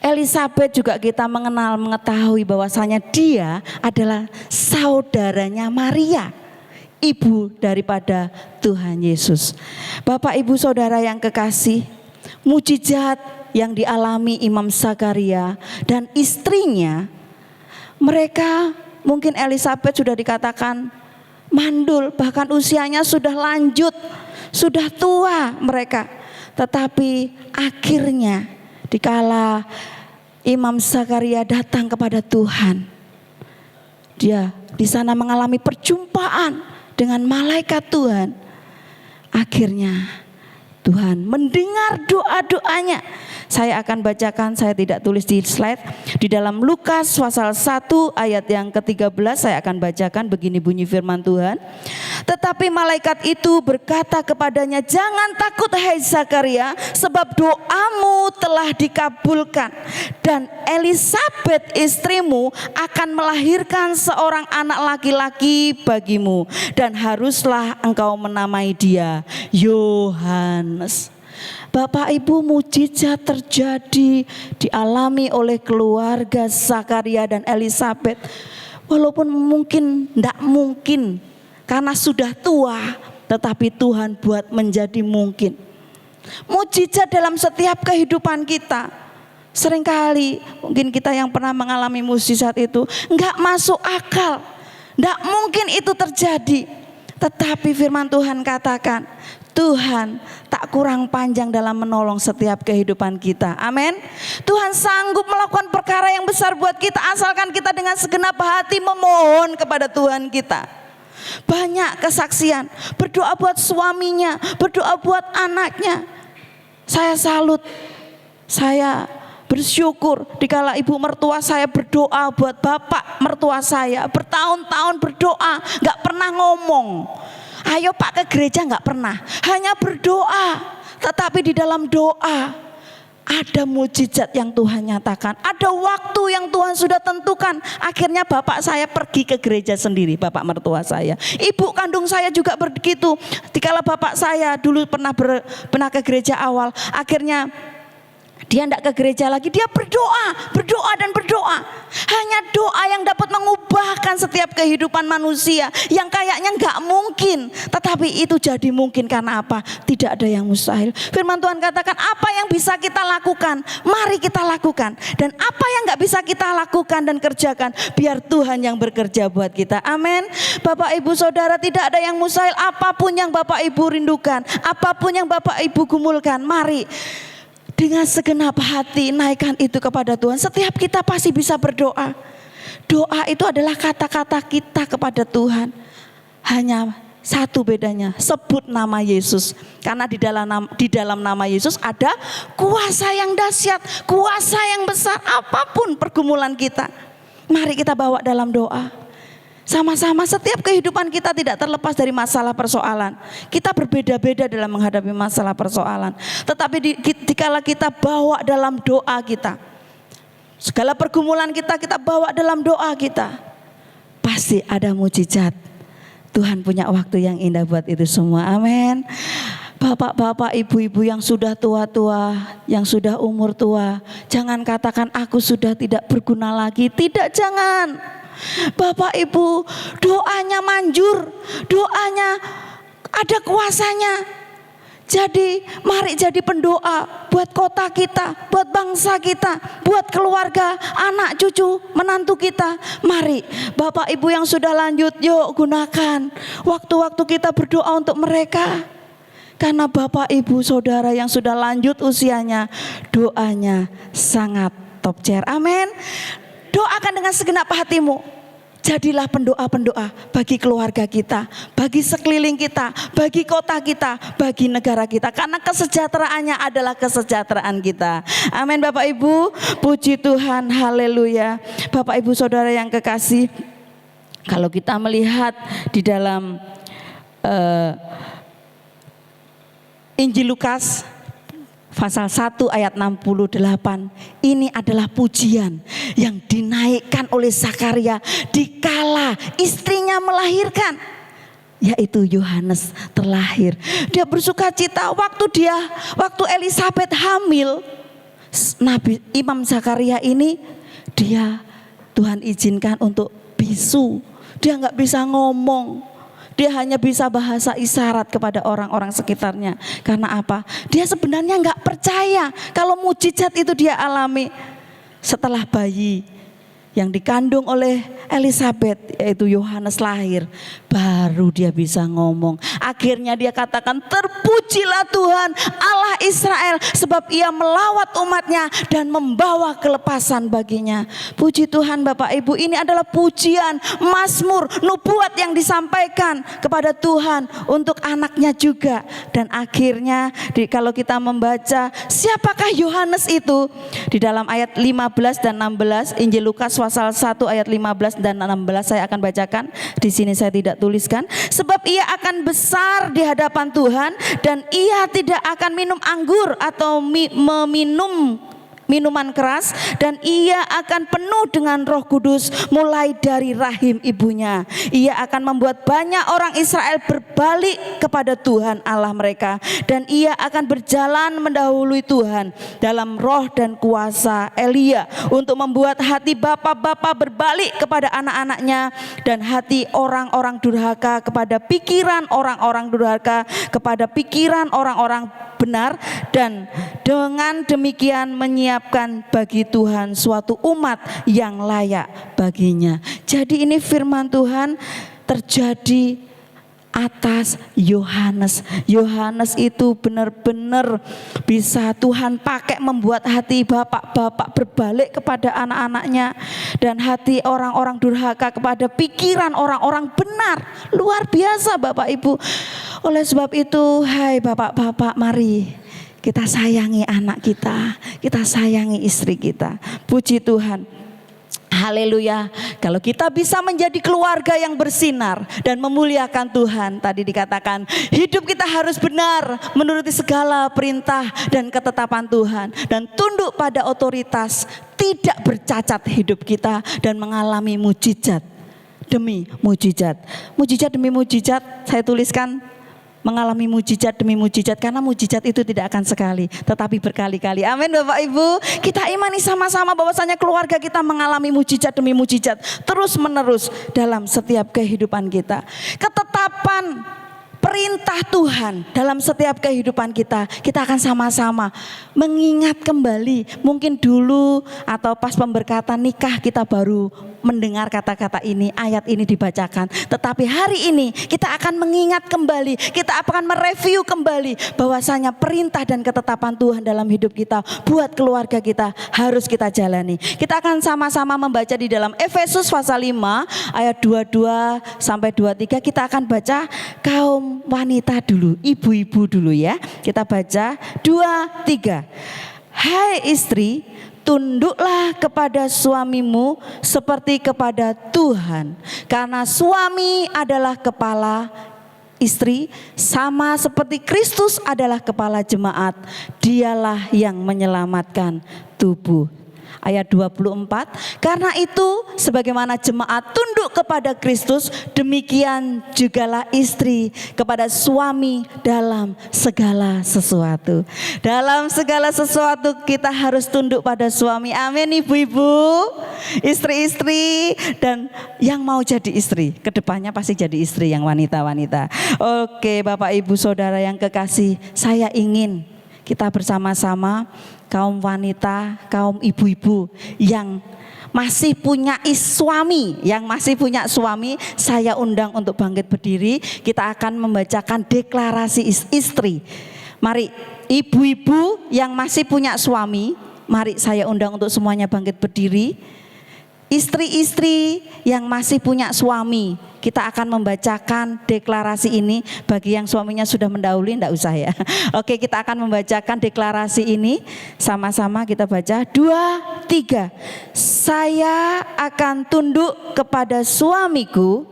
S2: Elisabet juga kita mengetahui bahwasanya dia adalah saudaranya Maria, ibu daripada Tuhan Yesus. Bapak Ibu Saudara yang kekasih, mujizat yang dialami Imam Zakaria dan istrinya, mereka mungkin Elisabeth sudah dikatakan mandul, bahkan usianya sudah lanjut, sudah tua mereka. Tetapi akhirnya dikala Imam Zakaria datang kepada Tuhan, dia di sana mengalami perjumpaan dengan malaikat Tuhan. Akhirnya Tuhan mendengar doa-doanya. Saya akan bacakan, saya tidak tulis di slide. Di dalam Lukas pasal 1 ayat yang ke-13 saya akan bacakan, begini bunyi firman Tuhan. Tetapi malaikat itu berkata kepadanya, "Jangan takut hai Zakaria, sebab doamu telah dikabulkan. Dan Elisabeth istrimu akan melahirkan seorang anak laki-laki bagimu. Dan haruslah engkau menamai dia Yohanes." Bapak Ibu, mujizat terjadi dialami oleh keluarga Zakaria dan Elisabeth. Walaupun tidak mungkin karena sudah tua, tetapi Tuhan buat menjadi mungkin. Mujizat dalam setiap kehidupan kita. Seringkali mungkin kita yang pernah mengalami mujizat itu enggak masuk akal. Enggak mungkin itu terjadi. Tetapi firman Tuhan katakan, Tuhan tak kurang panjang dalam menolong setiap kehidupan kita. Amin. Tuhan sanggup melakukan perkara yang besar buat kita, asalkan kita dengan segenap hati memohon kepada Tuhan kita. Banyak kesaksian, berdoa buat suaminya, berdoa buat anaknya. Saya salut, saya bersyukur dikala ibu mertua saya berdoa buat bapak mertua saya. Bertahun-tahun berdoa, gak pernah ngomong, "Ayo Pak ke gereja," nggak pernah, hanya berdoa. Tetapi di dalam doa ada mujizat yang Tuhan nyatakan, ada waktu yang Tuhan sudah tentukan. Akhirnya bapak saya pergi ke gereja sendiri, bapak mertua saya. Ibu kandung saya juga begitu. Dikala bapak saya dulu pernah ke gereja awal, akhirnya dia tidak ke gereja lagi, dia berdoa dan berdoa. Hanya doa yang dapat mengubahkan setiap kehidupan manusia yang kayaknya nggak mungkin, tetapi itu jadi mungkin. Karena apa? Tidak ada yang mustahil. Firman Tuhan katakan, apa yang bisa kita lakukan, mari kita lakukan. Dan apa yang nggak bisa kita lakukan dan kerjakan, biar Tuhan yang bekerja buat kita. Amin. Bapak Ibu Saudara, tidak ada yang mustahil. Apapun yang Bapak Ibu rindukan, apapun yang Bapak Ibu gumulkan, mari dengan segenap hati naikkan itu kepada Tuhan. Setiap kita pasti bisa berdoa. Doa itu adalah kata-kata kita kepada Tuhan. Hanya satu bedanya, sebut nama Yesus. Karena di dalam nama Yesus ada kuasa yang dahsyat, kuasa yang besar. Apapun pergumulan kita, mari kita bawa dalam doa. Sama-sama, setiap kehidupan kita tidak terlepas dari masalah persoalan. Kita berbeda-beda dalam menghadapi masalah persoalan. Tetapi dikala kita bawa dalam doa kita, segala pergumulan kita bawa dalam doa kita, pasti ada mujizat. Tuhan punya waktu yang indah buat itu semua. Amin. Bapak-bapak, ibu-ibu yang sudah tua-tua, yang sudah umur tua, jangan katakan aku sudah tidak berguna lagi. Tidak, jangan. Bapak Ibu, doanya manjur, doanya ada kuasanya. Jadi mari jadi pendoa buat kota kita, buat bangsa kita, buat keluarga, anak cucu, menantu kita. Mari Bapak Ibu yang sudah lanjut, yuk gunakan waktu-waktu kita berdoa untuk mereka. Karena Bapak Ibu Saudara yang sudah lanjut usianya, doanya sangat top chair. Amin. Doakan dengan segenap hatimu. Jadilah pendoa-pendoa bagi keluarga kita, bagi sekeliling kita, bagi kota kita, bagi negara kita. Karena kesejahteraannya adalah kesejahteraan kita. Amin Bapak Ibu, puji Tuhan, haleluya. Bapak Ibu Saudara yang kekasih, kalau kita melihat di dalam Injil Lukas pasal 1 ayat 68, ini adalah pujian yang dinaikkan oleh Zakaria dikala istrinya melahirkan, yaitu Yohanes terlahir. Dia bersuka cita waktu Elisabeth hamil. Nabi Imam Zakaria ini Tuhan izinkan untuk bisu. Dia nggak bisa ngomong. Dia hanya bisa bahasa isyarat kepada orang-orang sekitarnya. Karena apa? Dia sebenarnya nggak percaya kalau mujizat itu dia alami setelah bayi yang dikandung oleh Elisabeth, yaitu Yohanes lahir, baru dia bisa ngomong. Akhirnya dia katakan, terpujilah Tuhan Allah Israel, sebab ia melawat umatnya dan membawa kelepasan baginya. Puji Tuhan Bapak Ibu, ini adalah pujian, mazmur, nubuat yang disampaikan kepada Tuhan untuk anaknya juga. Dan akhirnya kalau kita membaca siapakah Yohanes itu, di dalam ayat 15 dan 16 Injil Lukas pasal 1 ayat 15 dan 16 saya akan bacakan. Di sini saya tidak tuliskan. Sebab ia akan besar di hadapan Tuhan dan ia tidak akan minum anggur atau meminum minuman keras, dan ia akan penuh dengan Roh Kudus mulai dari rahim ibunya. Ia akan membuat banyak orang Israel berbalik kepada Tuhan Allah mereka, dan ia akan berjalan mendahului Tuhan dalam roh dan kuasa Elia untuk membuat hati bapa-bapa berbalik kepada anak-anaknya dan hati orang-orang durhaka kepada pikiran orang-orang durhaka kepada pikiran orang-orang benar, dan dengan demikian menyiapkan bagi Tuhan suatu umat yang layak baginya. Jadi ini firman Tuhan terjadi atas Yohanes. Yohanes itu benar-benar bisa Tuhan pakai membuat hati bapak-bapak berbalik kepada anak-anaknya, dan hati orang-orang durhaka kepada pikiran orang-orang benar. Luar biasa Bapak Ibu. Oleh sebab itu, hai bapak-bapak, mari kita sayangi anak kita sayangi istri kita. Puji Tuhan. Haleluya. Kalau kita bisa menjadi keluarga yang bersinar dan memuliakan Tuhan, tadi dikatakan hidup kita harus benar menuruti segala perintah dan ketetapan Tuhan, dan tunduk pada otoritas, tidak bercacat hidup kita, dan mengalami mujizat demi mujizat. Mujizat demi mujizat saya tuliskan, mengalami mujizat demi mujizat, karena mujizat itu tidak akan sekali tetapi berkali-kali. Amin Bapak Ibu. Kita imani sama-sama bahwasanya keluarga kita mengalami mujizat demi mujizat terus menerus dalam setiap kehidupan kita. Ketetapan perintah Tuhan dalam setiap kehidupan kita akan sama-sama mengingat kembali. Mungkin dulu atau pas pemberkatan nikah kita baru mendengar kata-kata ini, ayat ini dibacakan. Tetapi hari ini kita akan mengingat kembali, kita akan mereview kembali bahwasanya perintah dan ketetapan Tuhan dalam hidup kita, buat keluarga kita harus kita jalani. Kita akan sama-sama membaca di dalam Efesus pasal 5 ayat 22 sampai 23. Kita akan baca kaum wanita dulu, ibu-ibu dulu ya. Kita baca 2, 3. Hai istri, tunduklah kepada suamimu seperti kepada Tuhan, karena suami adalah kepala istri, sama seperti Kristus adalah kepala jemaat. Dialah yang menyelamatkan tubuh. Ayat 24, karena itu sebagaimana jemaat tunduk kepada Kristus, demikian jugalah istri kepada suami dalam segala sesuatu. Dalam segala sesuatu kita harus tunduk pada suami. Amin ibu-ibu, istri-istri, dan yang mau jadi istri, kedepannya pasti jadi istri yang wanita-wanita. Oke Bapak Ibu Saudara yang kekasih, saya ingin kita bersama-sama kaum wanita, kaum ibu-ibu yang masih punya suami, saya undang untuk bangkit berdiri. Kita akan membacakan deklarasi istri. Mari ibu-ibu yang masih punya suami, mari saya undang untuk semuanya bangkit berdiri. Istri-istri yang masih punya suami, kita akan membacakan deklarasi ini. Bagi yang suaminya sudah mendahului, enggak usah ya. Oke, kita akan membacakan deklarasi ini. Sama-sama kita baca 2, 3. Saya akan tunduk kepada suamiku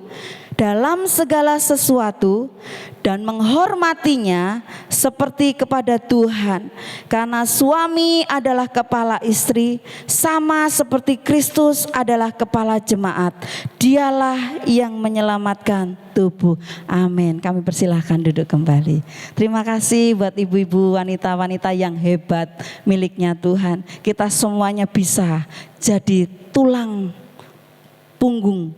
S2: dalam segala sesuatu dan menghormatinya seperti kepada Tuhan, karena suami adalah kepala istri, sama seperti Kristus adalah kepala jemaat. Dialah yang menyelamatkan tubuh. Amin. Kami persilahkan duduk kembali. Terima kasih buat ibu-ibu, wanita-wanita yang hebat miliknya Tuhan. Kita semuanya bisa jadi tulang punggung,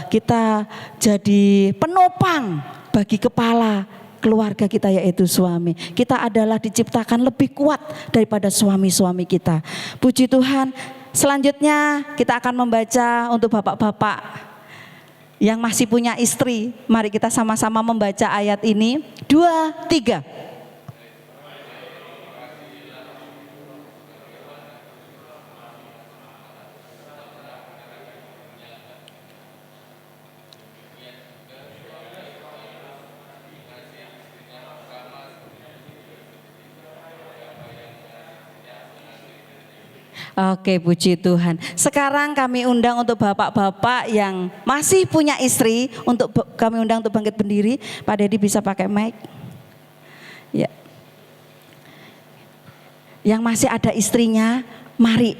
S2: kita jadi penopang bagi kepala keluarga kita, yaitu suami. Kita adalah diciptakan lebih kuat daripada suami-suami kita. Puji Tuhan. Selanjutnya kita akan membaca untuk bapak-bapak yang masih punya istri. Mari kita sama-sama membaca ayat ini. 2, 3. Oke, puji Tuhan. Sekarang kami undang untuk bapak-bapak yang masih punya istri, kami undang untuk bangkit berdiri. Pak Dedi bisa pakai mic. Ya. Yang masih ada istrinya, mari.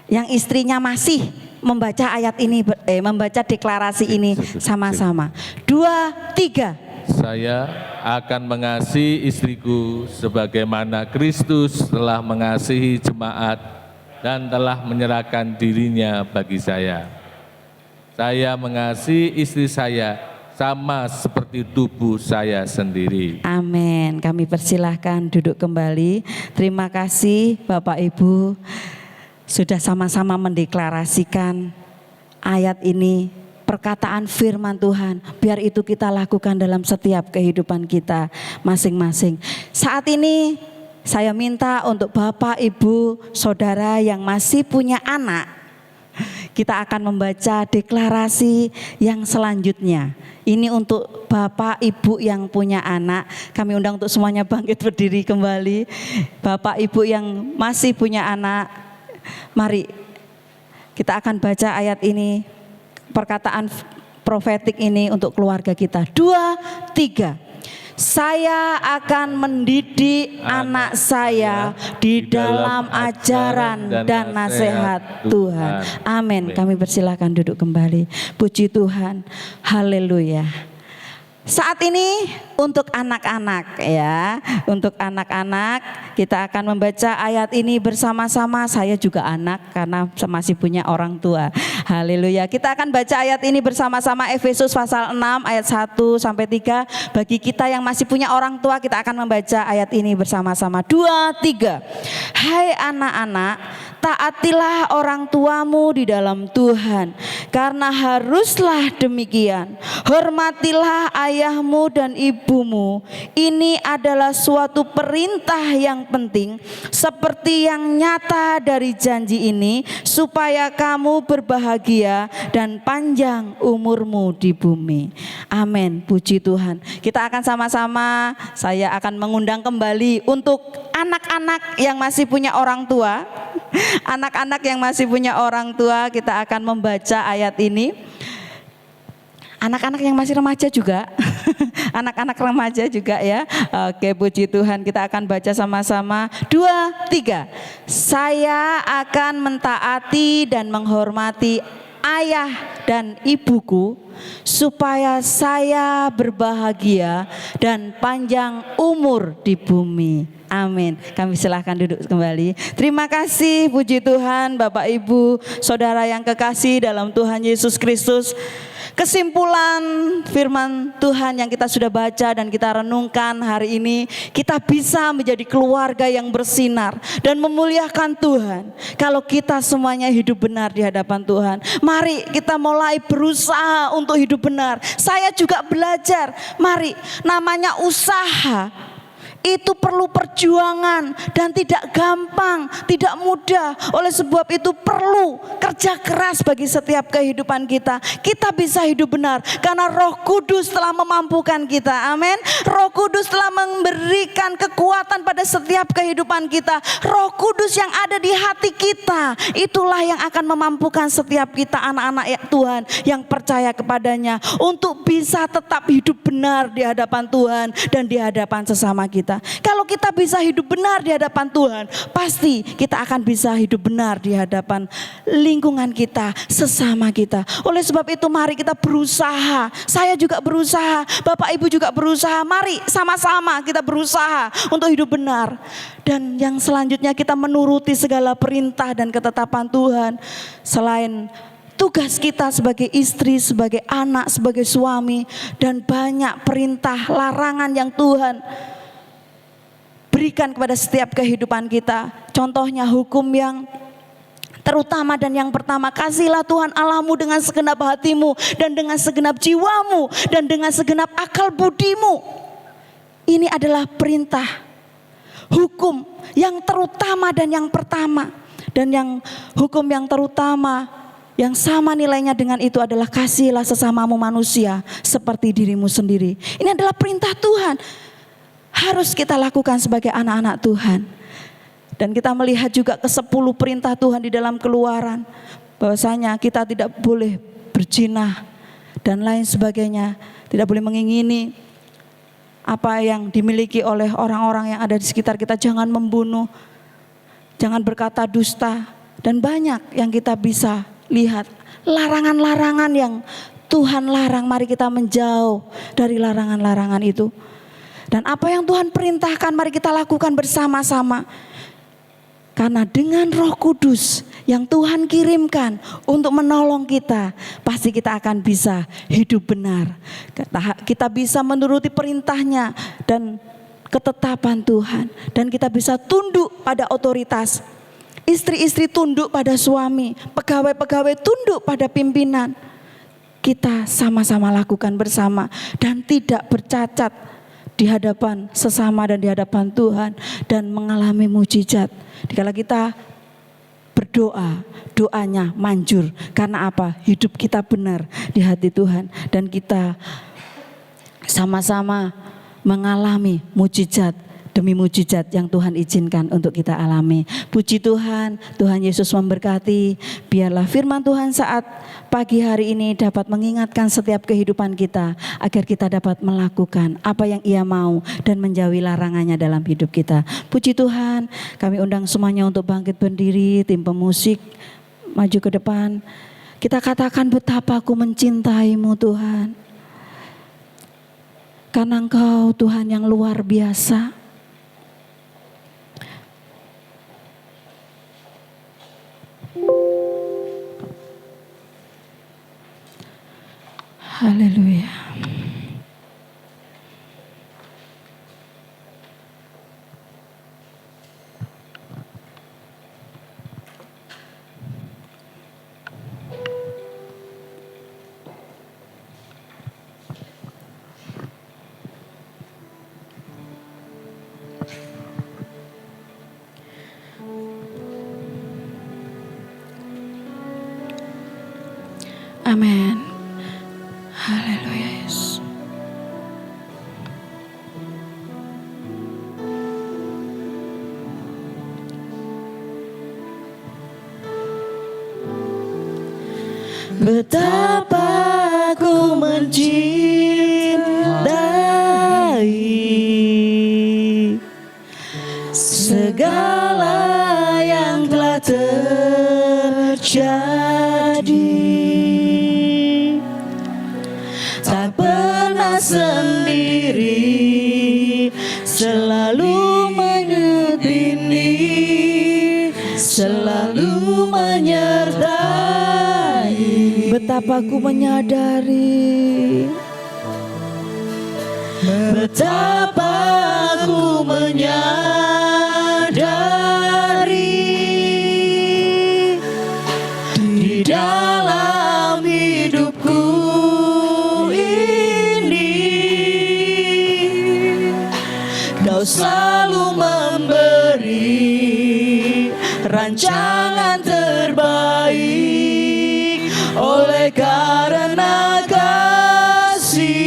S2: Yang istrinya masih membaca ayat ini, membaca deklarasi ini sama-sama. 2, 3.
S4: Saya akan mengasihi istriku sebagaimana Kristus telah mengasihi jemaat dan telah menyerahkan dirinya bagi saya. Saya mengasihi istri saya sama seperti tubuh saya sendiri.
S2: Amin. Kami persilahkan duduk kembali. Terima kasih Bapak Ibu sudah sama-sama mendeklarasikan ayat ini, perkataan firman Tuhan. Biar itu kita lakukan dalam setiap kehidupan kita masing-masing. Saat ini saya minta untuk Bapak, Ibu, Saudara yang masih punya anak, kita akan membaca deklarasi yang selanjutnya. Ini untuk Bapak, Ibu yang punya anak. Kami undang untuk semuanya bangkit berdiri kembali. Bapak, Ibu yang masih punya anak, mari kita akan baca ayat ini, perkataan profetik ini untuk keluarga kita. 2, 3. Saya akan mendidik anak saya di dalam ajaran dan nasihat Tuhan. Amin. Kami persilakan duduk kembali. Puji Tuhan. Haleluya. Saat ini untuk anak-anak ya, untuk anak-anak kita akan membaca ayat ini bersama-sama. Saya juga anak karena masih punya orang tua. Haleluya. Kita akan baca ayat ini bersama-sama, Efesus pasal 6 ayat 1 sampai 3. Bagi kita yang masih punya orang tua, kita akan membaca ayat ini bersama-sama. 2, 3. Hai anak-anak, taatilah orang tuamu di dalam Tuhan, karena haruslah demikian. Hormatilah ayahmu dan ibumu. Ini adalah suatu perintah yang penting, seperti yang nyata dari janji ini, supaya kamu berbahagia dan panjang umurmu di bumi. Amin. Puji Tuhan. Kita akan sama-sama, saya akan mengundang kembali untuk anak-anak yang masih punya orang tua. Anak-anak yang masih punya orang tua, kita akan membaca ayat ini. Anak-anak yang masih remaja juga. Anak-anak remaja juga ya. Oke, puji Tuhan, kita akan baca sama-sama. 2, 3. Saya akan mentaati dan menghormati ayah dan ibuku, supaya saya berbahagia dan panjang umur di bumi. Amin. Kami silahkan duduk kembali. Terima kasih, puji Tuhan, Bapak Ibu, Saudara yang kekasih dalam Tuhan Yesus Kristus. Kesimpulan firman Tuhan yang kita sudah baca dan kita renungkan hari ini, kita bisa menjadi keluarga yang bersinar dan memuliakan Tuhan kalau kita semuanya hidup benar di hadapan Tuhan. Mari kita mulai berusaha untuk hidup benar. Saya juga belajar. Mari, namanya usaha itu perlu perjuangan dan tidak gampang, tidak mudah. Oleh sebab itu perlu kerja keras bagi setiap kehidupan kita. Kita bisa hidup benar karena Roh Kudus telah memampukan kita. Amin. Roh Kudus telah memberikan kekuatan pada setiap kehidupan kita. Roh Kudus yang ada di hati kita, itulah yang akan memampukan setiap kita anak-anak Tuhan yang percaya kepadanya untuk bisa tetap hidup benar di hadapan Tuhan dan di hadapan sesama kita. Kalau kita bisa hidup benar di hadapan Tuhan, pasti kita akan bisa hidup benar di hadapan lingkungan kita, sesama kita. Oleh sebab itu mari kita berusaha. Saya juga berusaha, Bapak Ibu juga berusaha. Mari sama-sama kita berusaha untuk hidup benar. Dan yang selanjutnya kita menuruti segala perintah dan ketetapan Tuhan. Selain tugas kita sebagai istri, sebagai anak, sebagai suami, dan banyak perintah, larangan yang Tuhan berikan kepada setiap kehidupan kita. Contohnya hukum yang terutama dan yang pertama, kasihlah Tuhan Allahmu dengan segenap hatimu dan dengan segenap jiwamu dan dengan segenap akal budimu. Ini adalah perintah hukum yang terutama dan yang pertama. Dan yang hukum yang terutama yang sama nilainya dengan itu adalah kasihlah sesamamu manusia seperti dirimu sendiri. Ini adalah perintah Tuhan, harus kita lakukan sebagai anak-anak Tuhan. Dan kita melihat juga ke-10 perintah Tuhan di dalam Keluaran, bahwasanya kita tidak boleh berzina dan lain sebagainya, tidak boleh mengingini apa yang dimiliki oleh orang-orang yang ada di sekitar kita, jangan membunuh, jangan berkata dusta, dan banyak yang kita bisa lihat larangan-larangan yang Tuhan larang. Mari kita menjauh dari larangan-larangan itu. Dan apa yang Tuhan perintahkan mari kita lakukan bersama-sama. Karena dengan Roh Kudus yang Tuhan kirimkan untuk menolong kita, pasti kita akan bisa hidup benar. Kita bisa menuruti perintahnya dan ketetapan Tuhan. Dan kita bisa tunduk pada otoritas. Istri-istri tunduk pada suami, pegawai-pegawai tunduk pada pimpinan. Kita sama-sama lakukan bersama dan tidak bercacat di hadapan sesama dan di hadapan Tuhan, dan mengalami mujizat. Dikala kita berdoa, doanya manjur. Karena apa? Hidup kita benar di hati Tuhan, dan kita sama-sama mengalami mujizat demi mujizat yang Tuhan izinkan untuk kita alami. Puji Tuhan, Tuhan Yesus memberkati. Biarlah firman Tuhan saat pagi hari ini dapat mengingatkan setiap kehidupan kita, agar kita dapat melakukan apa yang Ia mau dan menjauhi larangannya dalam hidup kita. Puji Tuhan, kami undang semuanya untuk bangkit berdiri, tim pemusik maju ke depan. Kita katakan betapa aku mencintaimu Tuhan. Karena Engkau Tuhan yang luar biasa. Haleluya. Amin. Haleluya Yesus. Betapa aku mencintai segala yang telah terjadi. Tak pernah sendiri, selalu menyertai, selalu menyertai. Betapa aku menyadari, betapa aku menyadari di dalam hidupku ini, Kau selalu memberi rancangan terbaik oleh karena kasih.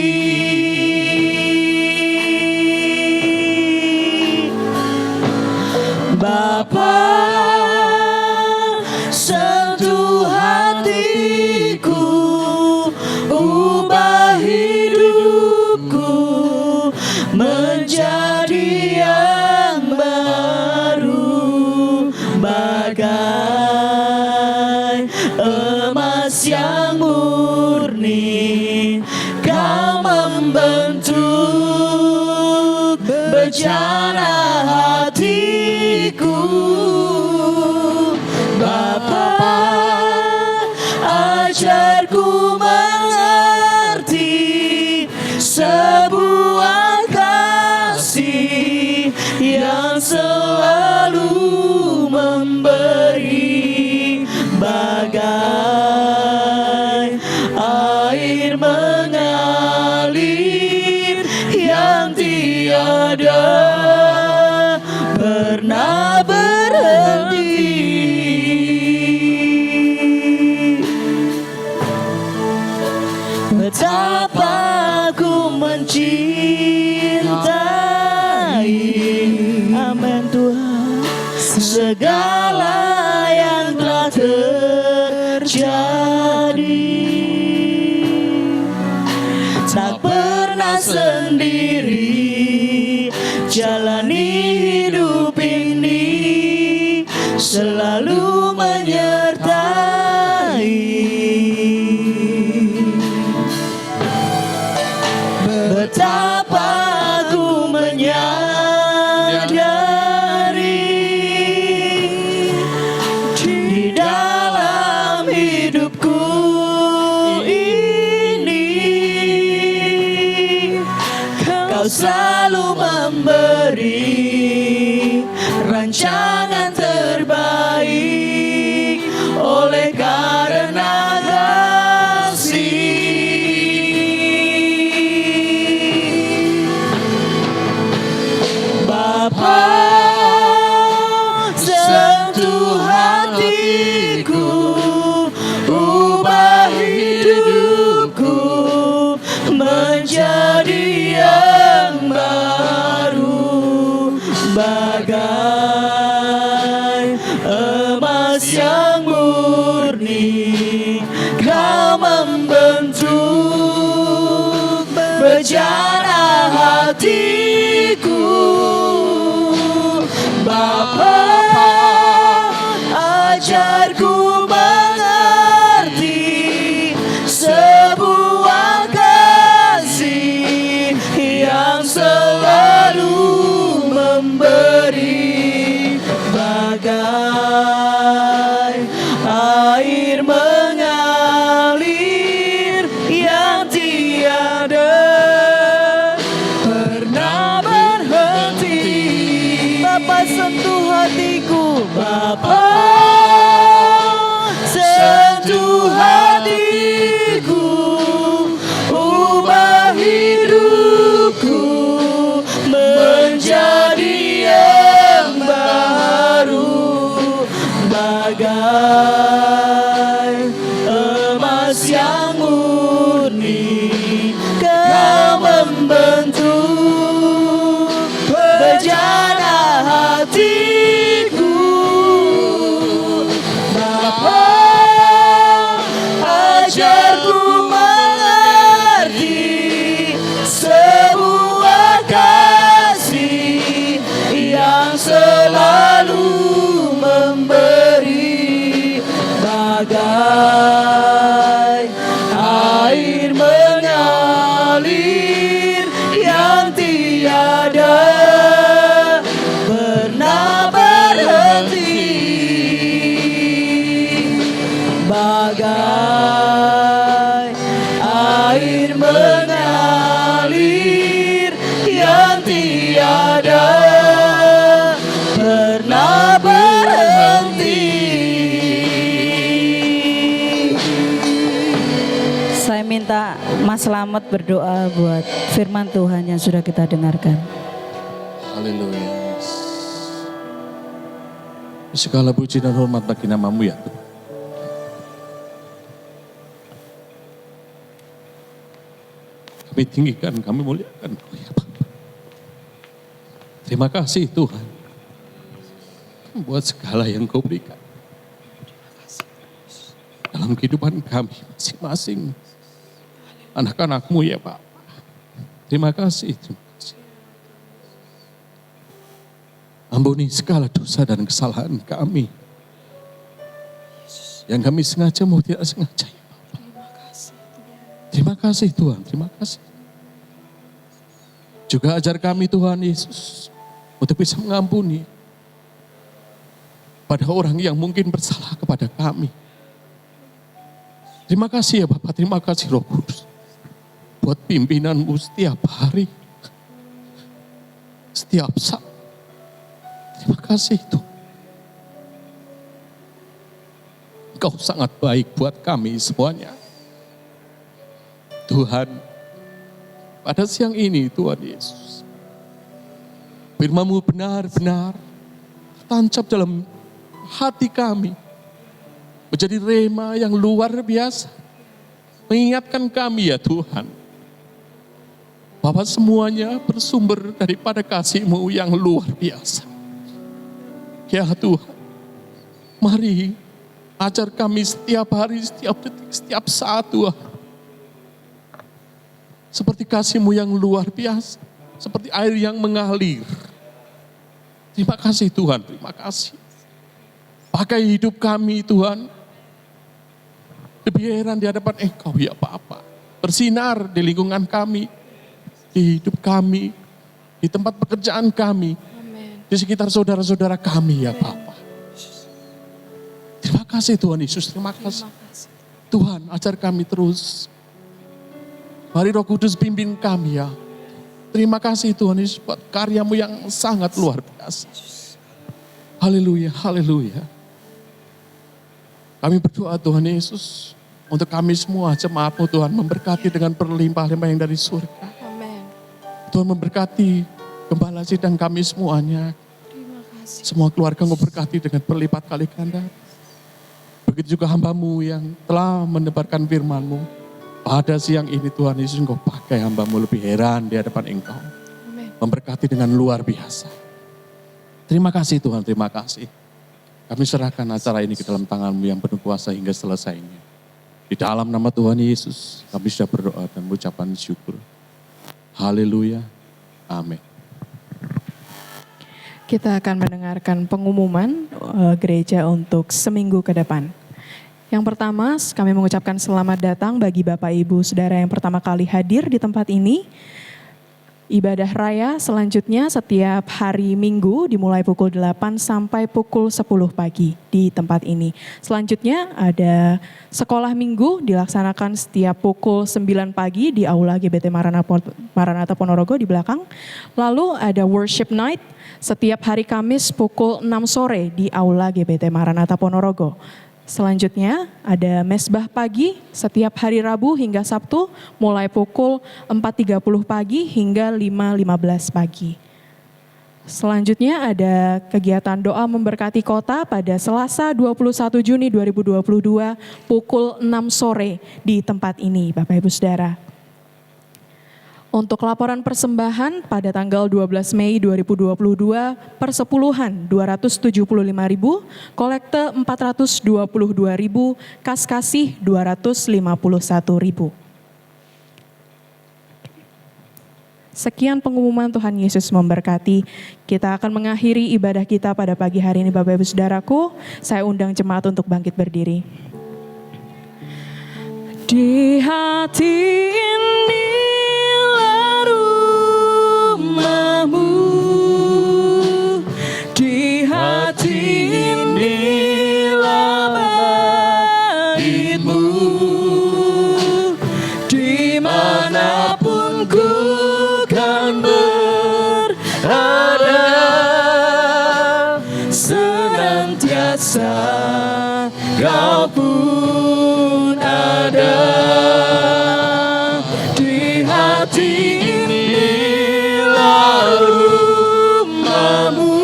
S2: Bapa, sentuh hatiku, ubah hidupku menjadi yang baru, bagai emas yang murni. Kau membentuk bejana hatiku. Bapa, terjadi. Tak pernah sendiri jalani hidup ini, selalu menyertai. Betapa aku menyadari di dalam hidupku ini, Kau selalu memberi rancangan terbaik oleh karena kasih. Bapa, sentuh hatiku, ubah hidupku menjadi yang baru, bagai emas yang murni. Kau membentuk bejana hatiku. Bapa, ajarku mengerti sebuah kasih yang selalu memberi, bagai air mengalir yang tiada pernah berhenti. Bapa, sentuh hatiku. Bapa, sentuh hatiku, ubah hidupku menjadi yang baru, bagai emas yang murni. Kau membentuk bejana hatiku. Bapa, ajarku mengerti sebuah kasih yang selalu memberi, bagai air mengalir yang tiada pernah berhenti, bagai air mengalir yang tiada pernah berhenti. Saya minta Mas Slamet berdoa buat firman Tuhan yang sudah kita dengarkan.
S5: Haleluya. Segala puji dan hormat bagi nama-Mu ya Tuhan. Kami tinggikan, kami muliakan Engkau ya Bapa. Terima kasih Tuhan buat segala yang Kau berikan dalam kehidupan kami masing-masing, anak-anak-Mu ya Pak. Terima kasih, terima kasih. Ampuni segala dosa dan kesalahan kami yang kami sengaja mau tidak sengaja ya Bapak. Terima kasih Tuhan, terima kasih. Juga ajar kami Tuhan Yesus untuk bisa mengampuni pada orang yang mungkin bersalah kepada kami. Terima kasih ya Bapak, terima kasih Roh Kudus buat pimpinan-Mu setiap hari, setiap saat. Terima kasih Tuhan. Engkau sangat baik buat kami semuanya. Tuhan, pada siang ini Tuhan Yesus, firman-Mu benar-benar tancap dalam hati kami, menjadi rema yang luar biasa, mengingatkan kami ya Tuhan, bahwa semuanya bersumber daripada kasih-Mu yang luar biasa. Ya Tuhan, mari Ajar kami setiap hari, setiap detik, setiap saat Tuhan. Seperti kasih-Mu yang luar biasa. Seperti air yang mengalir. Terima kasih Tuhan, terima kasih. Pakai hidup kami Tuhan. Lebih heran di hadapan Engkau ya Bapa. Bersinar di lingkungan kami. Di hidup kami. Di tempat pekerjaan kami. Di sekitar saudara-saudara kami ya Bapa. Terima kasih Tuhan Yesus, terima kasih. Tuhan ajar kami terus. Mari Roh Kudus pimpin kami ya. Terima kasih Tuhan Yesus buat karya-Mu yang sangat luar biasa. Haleluya, haleluya. Kami berdoa Tuhan Yesus, untuk kami semua jemaat-Mu Tuhan, memberkati dengan berlimpah-limpah yang dari surga. Tuhan memberkati gembala sidang kami semuanya. Semua keluarga memberkati dengan berlipat kali ganda. Begitu juga hamba-Mu yang telah menebarkan firman-Mu. Pada siang ini Tuhan Yesus, Engkau pakai hamba-Mu lebih heran di hadapan Engkau. Memberkati dengan luar biasa. Terima kasih Tuhan, terima kasih. Kami serahkan acara ini ke dalam tangan-Mu yang penuh kuasa hingga selesainya. Di dalam nama Tuhan Yesus, kami sudah berdoa dan mengucapkan syukur. Haleluya. Amin.
S1: Kita akan mendengarkan pengumuman gereja untuk seminggu ke depan. Yang pertama, kami mengucapkan selamat datang bagi Bapak Ibu Saudara yang pertama kali hadir di tempat ini. Ibadah raya selanjutnya setiap hari Minggu dimulai pukul 8 sampai pukul 10 pagi di tempat ini. Selanjutnya ada sekolah minggu dilaksanakan setiap pukul 9 pagi di Aula GBT Maranatha Ponorogo di belakang. Lalu ada worship night setiap hari Kamis pukul 6 sore di Aula GBT Maranatha Ponorogo. Selanjutnya ada mesbah pagi setiap hari Rabu hingga Sabtu mulai pukul 4.30 pagi hingga 5.15 pagi. Selanjutnya ada kegiatan doa memberkati kota pada Selasa 21 Juni 2022 pukul 6 sore di tempat ini Bapak Ibu Saudara. Untuk laporan persembahan pada tanggal 12 Mei 2022, persepuluhan 275.000, kolekte 422.000, kas kasih 251.000. Sekian pengumuman, Tuhan Yesus memberkati. Kita akan mengakhiri ibadah kita pada pagi hari ini Bapak Ibu Saudaraku. Saya undang jemaat untuk bangkit berdiri. Di hati ini rumahmu, di hati inilah baitmu, dimanapun ku kan berada, senantiasa kau pun ada. Di hati rumahmu,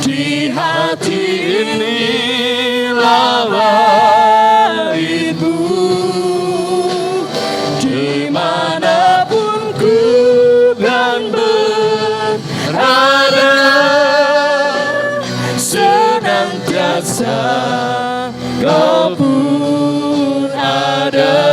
S1: di hati inilah baitmu, dimanapun ku kan berada, senantiasa kau pun ada.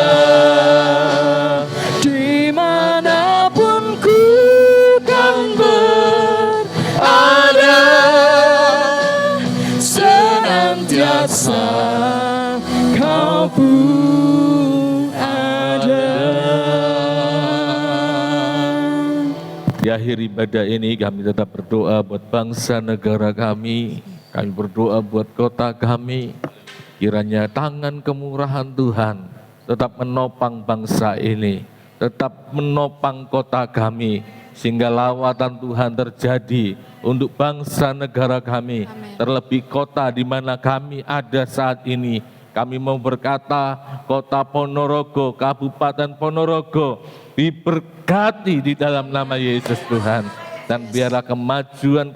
S1: Kau pun ada.
S4: Di akhir ibadah ini kami tetap berdoa buat bangsa negara kami. Kami berdoa buat kota kami. Kiranya tangan kemurahan Tuhan tetap menopang bangsa ini. Tetap menopang kota kami. Sehingga lawatan Tuhan terjadi untuk bangsa negara kami. Amen. Terlebih kota di mana kami ada saat ini. Kami mau berkata kota Ponorogo, Kabupaten Ponorogo diberkati di dalam nama Yesus Tuhan. Dan biarlah kemajuan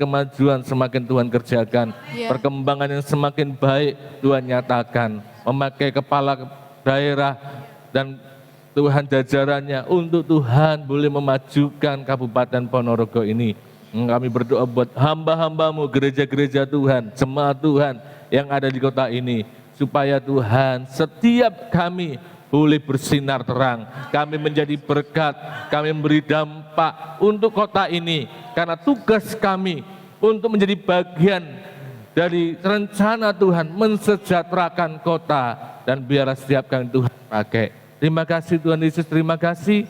S4: semakin Tuhan kerjakan. Perkembangan yang semakin baik Tuhan nyatakan. Memakai kepala daerah dan Tuhan jajarannya untuk Tuhan boleh memajukan Kabupaten Ponorogo ini. Kami berdoa buat hamba-hambamu, gereja-gereja Tuhan, jemaat Tuhan yang ada di kota ini. Supaya Tuhan setiap kami boleh bersinar terang, kami menjadi berkat, kami memberi dampak untuk kota ini. Karena tugas kami untuk menjadi bagian dari rencana Tuhan mensejahterakan kota, dan biarlah setiap kali Tuhan pakai. Terima kasih Tuhan Yesus, terima kasih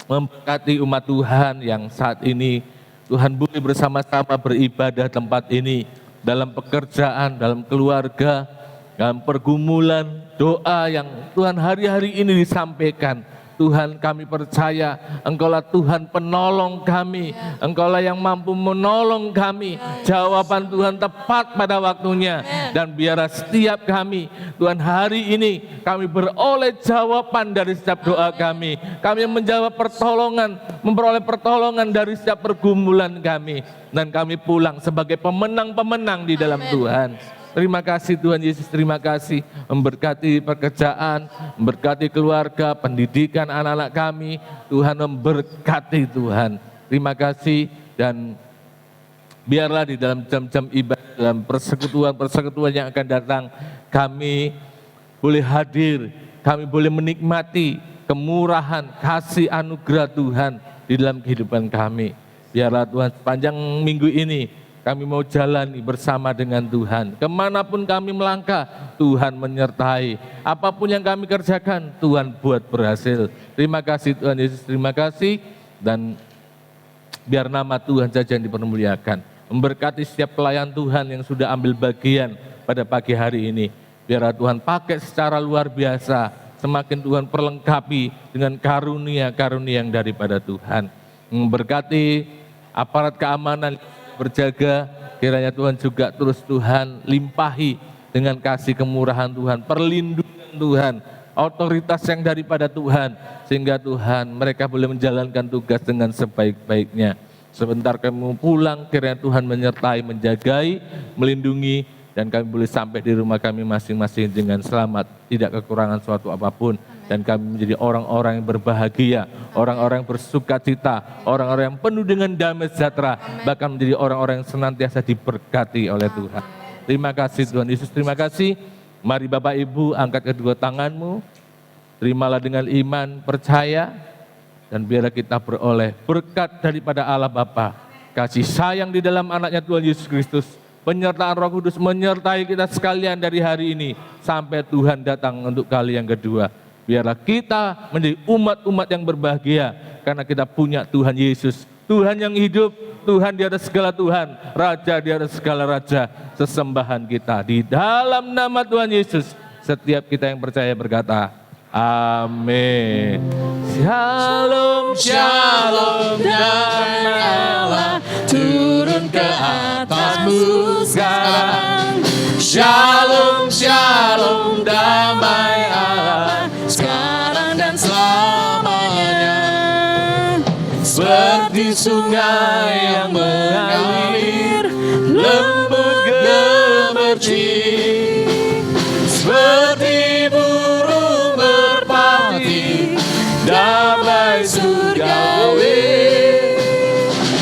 S4: memberkati umat Tuhan yang saat ini Tuhan boleh bersama-sama beribadah tempat ini, dalam pekerjaan, dalam keluarga, dalam pergumulan, doa yang Tuhan hari-hari ini disampaikan. Tuhan, kami percaya Engkaulah Tuhan penolong kami, Engkaulah yang mampu menolong kami. Jawaban Tuhan tepat pada waktunya, dan biarlah setiap kami Tuhan hari ini kami beroleh jawaban dari setiap doa kami. Kami menjawab pertolongan, memperoleh pertolongan dari setiap pergumulan kami, dan kami pulang sebagai pemenang-pemenang di dalam Tuhan. Terima kasih Tuhan Yesus, terima kasih memberkati pekerjaan, memberkati keluarga, pendidikan anak-anak kami. Tuhan memberkati Tuhan. Terima kasih, dan biarlah di dalam jam-jam ibadah, dalam persekutuan-persekutuan yang akan datang, kami boleh hadir, kami boleh menikmati kemurahan, kasih anugerah Tuhan di dalam kehidupan kami. Biarlah Tuhan sepanjang minggu ini kami mau jalani bersama dengan Tuhan. Kemanapun kami melangkah, Tuhan menyertai. Apapun yang kami kerjakan, Tuhan buat berhasil. Terima kasih Tuhan Yesus, terima kasih. Dan biar nama Tuhan saja yang dipermuliakan. Memberkati setiap pelayan Tuhan yang sudah ambil bagian pada pagi hari ini. Biar Tuhan pakai secara luar biasa. Semakin Tuhan perlengkapi dengan karunia-karunia yang daripada Tuhan. Memberkati aparat keamanan berjaga, kiranya Tuhan juga terus Tuhan limpahi dengan kasih kemurahan Tuhan, perlindungan Tuhan, otoritas yang daripada Tuhan, sehingga Tuhan mereka boleh menjalankan tugas dengan sebaik-baiknya. Sebentar kami pulang, kiranya Tuhan menyertai, menjagai, melindungi, dan kami boleh sampai di rumah kami masing-masing dengan selamat, tidak kekurangan suatu apapun. Dan kami menjadi orang-orang yang berbahagia, orang-orang yang bersuka cita, orang-orang yang penuh dengan damai sejahtera, bahkan menjadi orang-orang yang senantiasa diberkati oleh Tuhan. Terima kasih Tuhan Yesus, terima kasih. Mari Bapak Ibu angkat kedua tanganmu, terimalah dengan iman, percaya, dan biarlah kita beroleh berkat daripada Allah Bapa, kasih sayang di dalam anaknya Tuhan Yesus Kristus, penyertaan Roh Kudus menyertai kita sekalian dari hari ini sampai Tuhan datang untuk kali yang kedua. Biarlah kita menjadi umat-umat yang berbahagia karena kita punya Tuhan Yesus, Tuhan yang hidup, Tuhan di atas segala Tuhan, Raja di atas segala Raja. Sesembahan kita di dalam nama Tuhan Yesus. Setiap kita yang percaya berkata, amin. Shalom, shalom, damai Allah turun ke atasmu sekarang. Shalom, shalom, damai Allah sekarang dan selamanya. Seperti sungai yang mengalir, lembut gemercik, seperti burung merpati, damai surgawi.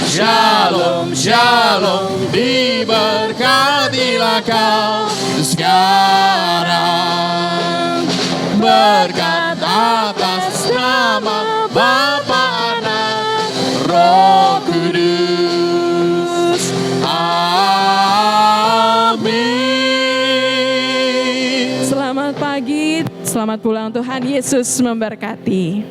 S4: Shalom, shalom, diberkatilah kau sekarang. Berkat atas nama Bapa, Anak, Roh Kudus. Amin.
S1: Selamat pagi, selamat pulang, Tuhan Yesus memberkati.